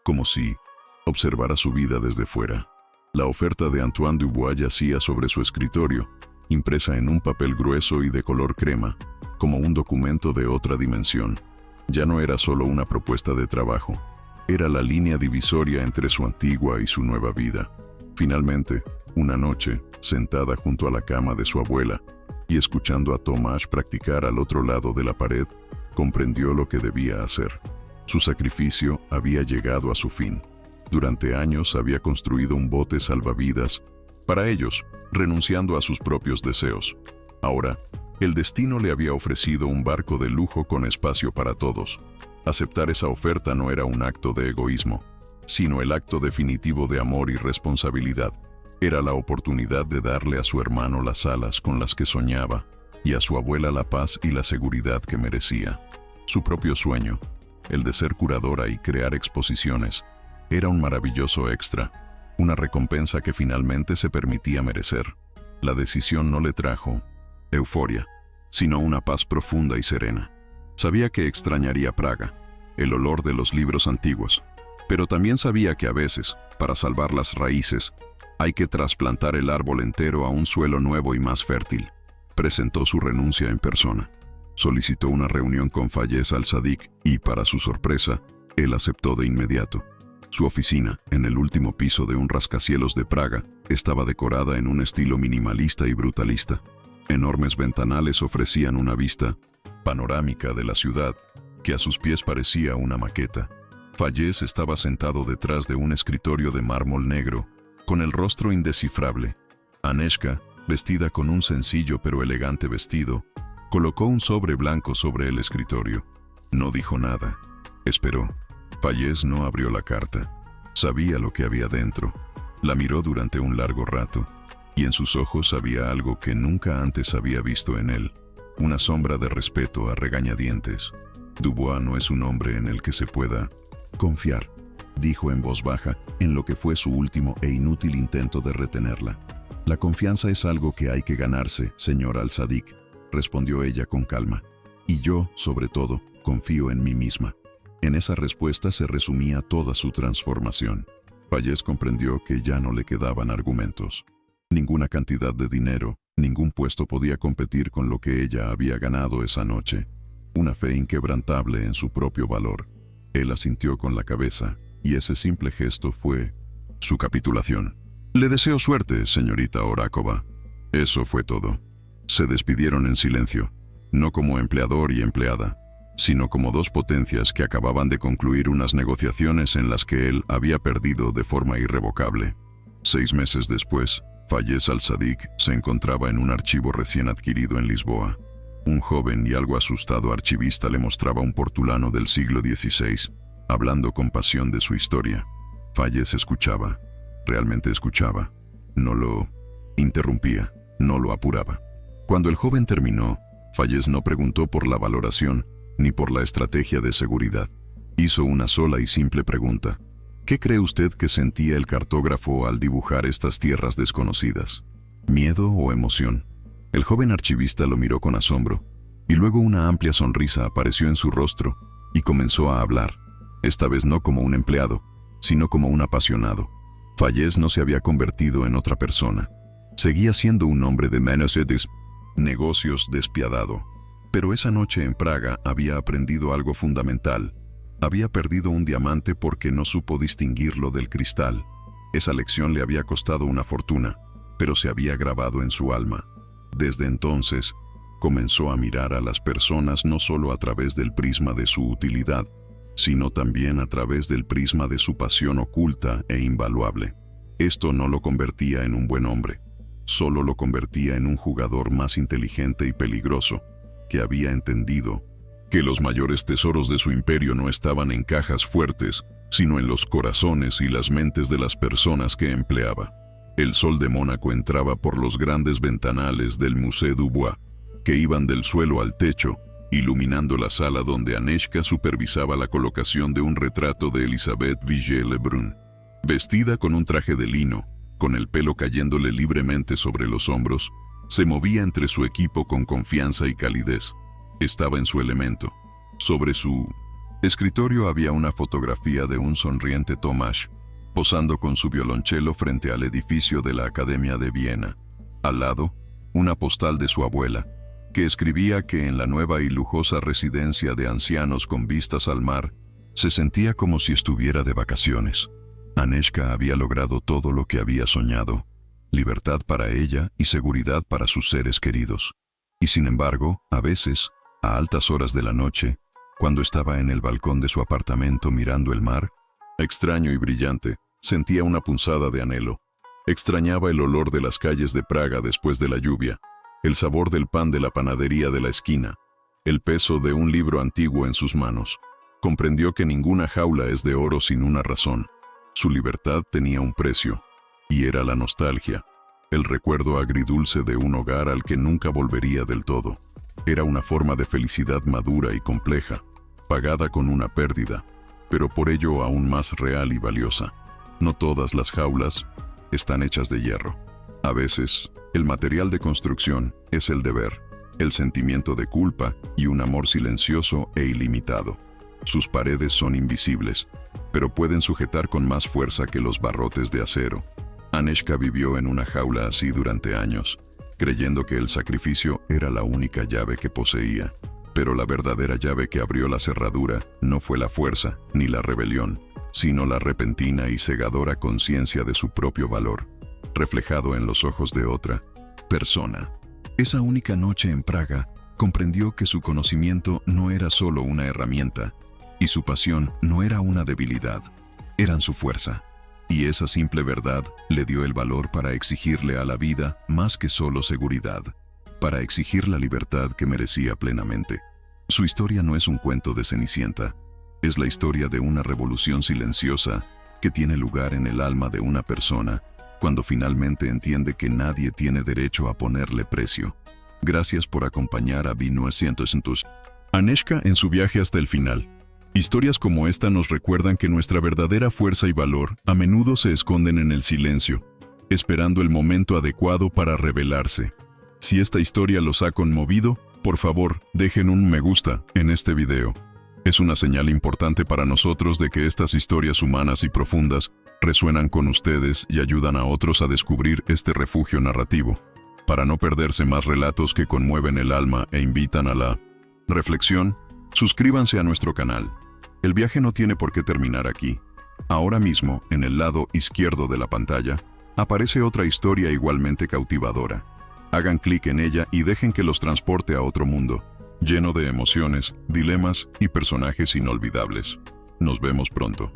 como si observara su vida desde fuera. La oferta de Antoine Dubois yacía sobre su escritorio, impresa en un papel grueso y de color crema, como un documento de otra dimensión. Ya no era solo una propuesta de trabajo, era la línea divisoria entre su antigua y su nueva vida. Finalmente, una noche, sentada junto a la cama de su abuela y escuchando a Tomás practicar al otro lado de la pared, comprendió lo que debía hacer. Su sacrificio había llegado a su fin. Durante años había construido un bote salvavidas para ellos, renunciando a sus propios deseos. Ahora, el destino le había ofrecido un barco de lujo con espacio para todos. Aceptar esa oferta no era un acto de egoísmo, sino el acto definitivo de amor y responsabilidad. Era la oportunidad de darle a su hermano las alas con las que soñaba y a su abuela la paz y la seguridad que merecía. Su propio sueño, el de ser curadora y crear exposiciones, era un maravilloso extra, una recompensa que finalmente se permitía merecer. La decisión no le trajo euforia, sino una paz profunda y serena. Sabía que extrañaría Praga, el olor de los libros antiguos, pero también sabía que a veces, para salvar las raíces, hay que trasplantar el árbol entero a un suelo nuevo y más fértil. Presentó su renuncia en persona. Solicitó una reunión con Fayez al-Sadik y, para su sorpresa, él aceptó de inmediato. Su oficina, en el último piso de un rascacielos de Praga, estaba decorada en un estilo minimalista y brutalista. Enormes ventanales ofrecían una vista panorámica de la ciudad, que a sus pies parecía una maqueta. Fayez estaba sentado detrás de un escritorio de mármol negro, con el rostro indescifrable. Aneeshka, vestida con un sencillo pero elegante vestido, colocó un sobre blanco sobre el escritorio. No dijo nada. Esperó. Fayez no abrió la carta. Sabía lo que había dentro. La miró durante un largo rato, y en sus ojos había algo que nunca antes había visto en él, una sombra de respeto a regañadientes. Dubois no es un hombre en el que se pueda confiar. dijo en voz baja, en lo que fue su último e inútil intento de retenerla. La confianza es algo que hay que ganarse, señor Al-Sadiq, respondió ella con calma. Y yo, sobre todo, confío en mí misma. En esa respuesta se resumía toda su transformación. Fayez comprendió que ya no le quedaban argumentos. Ninguna cantidad de dinero, ningún puesto podía competir con lo que ella había ganado esa noche. Una fe inquebrantable en su propio valor. Él asintió con la cabeza, y ese simple gesto fue su capitulación. «Le deseo suerte, señorita Orakova». Eso fue todo. Se despidieron en silencio, no como empleador y empleada, sino como dos potencias que acababan de concluir unas negociaciones en las que él había perdido de forma irrevocable. 6 meses después, Fayez Al-Sadiq se encontraba en un archivo recién adquirido en Lisboa. Un joven y algo asustado archivista le mostraba un portulano del siglo XVI, hablando con pasión de su historia. Fayez escuchaba, realmente escuchaba, no lo interrumpía, no lo apuraba. Cuando el joven terminó, Fayez no preguntó por la valoración ni por la estrategia de seguridad. Hizo una sola y simple pregunta. ¿Qué cree usted que sentía el cartógrafo al dibujar estas tierras desconocidas? ¿Miedo o emoción? El joven archivista lo miró con asombro, y luego una amplia sonrisa apareció en su rostro y comenzó a hablar, esta vez no como un empleado, sino como un apasionado. Fayez no se había convertido en otra persona. Seguía siendo un hombre de negocios despiadado. Pero esa noche en Praga había aprendido algo fundamental. Había perdido un diamante porque no supo distinguirlo del cristal. Esa lección le había costado una fortuna, pero se había grabado en su alma. Desde entonces, comenzó a mirar a las personas no solo a través del prisma de su utilidad, sino también a través del prisma de su pasión oculta e invaluable. Esto no lo convertía en un buen hombre, solo lo convertía en un jugador más inteligente y peligroso, que había entendido que los mayores tesoros de su imperio no estaban en cajas fuertes, sino en los corazones y las mentes de las personas que empleaba. El sol de Mónaco entraba por los grandes ventanales del Musée du Bois, que iban del suelo al techo, iluminando la sala donde Aneshka supervisaba la colocación de un retrato de Elisabeth Vigée-Lebrun. Vestida con un traje de lino, con el pelo cayéndole libremente sobre los hombros, se movía entre su equipo con confianza y calidez. Estaba en su elemento. Sobre su escritorio había una fotografía de un sonriente Tomás, posando con su violonchelo frente al edificio de la Academia de Viena. Al lado, una postal de su abuela, que escribía que en la nueva y lujosa residencia de ancianos con vistas al mar, se sentía como si estuviera de vacaciones. Aneshka había logrado todo lo que había soñado, libertad para ella y seguridad para sus seres queridos. Y sin embargo, a veces, a altas horas de la noche, cuando estaba en el balcón de su apartamento mirando el mar, extraño y brillante, sentía una punzada de anhelo. Extrañaba el olor de las calles de Praga después de la lluvia, el sabor del pan de la panadería de la esquina, el peso de un libro antiguo en sus manos. Comprendió que ninguna jaula es de oro sin una razón. Su libertad tenía un precio, y era la nostalgia, el recuerdo agridulce de un hogar al que nunca volvería del todo. Era una forma de felicidad madura y compleja, pagada con una pérdida, pero por ello aún más real y valiosa. No todas las jaulas están hechas de hierro. A veces, el material de construcción es el deber, el sentimiento de culpa y un amor silencioso e ilimitado. Sus paredes son invisibles, pero pueden sujetar con más fuerza que los barrotes de acero. Aneshka vivió en una jaula así durante años, creyendo que el sacrificio era la única llave que poseía. Pero la verdadera llave que abrió la cerradura no fue la fuerza ni la rebelión, sino la repentina y cegadora conciencia de su propio valor, reflejado en los ojos de otra persona. Esa única noche en Praga, comprendió que su conocimiento no era solo una herramienta, y su pasión no era una debilidad, eran su fuerza. Y esa simple verdad le dio el valor para exigirle a la vida más que solo seguridad, para exigir la libertad que merecía plenamente. Su historia no es un cuento de Cenicienta, es la historia de una revolución silenciosa que tiene lugar en el alma de una persona cuando finalmente entiende que nadie tiene derecho a ponerle precio. Gracias por acompañar a 1900 Aneshka en su viaje hasta el final. Historias como esta nos recuerdan que nuestra verdadera fuerza y valor a menudo se esconden en el silencio, esperando el momento adecuado para revelarse. Si esta historia los ha conmovido, por favor, dejen un me gusta en este video. Es una señal importante para nosotros de que estas historias humanas y profundas resuenan con ustedes y ayudan a otros a descubrir este refugio narrativo. Para no perderse más relatos que conmueven el alma e invitan a la reflexión, suscríbanse a nuestro canal. El viaje no tiene por qué terminar aquí. Ahora mismo, en el lado izquierdo de la pantalla, aparece otra historia igualmente cautivadora. Hagan clic en ella y dejen que los transporte a otro mundo, lleno de emociones, dilemas y personajes inolvidables. Nos vemos pronto.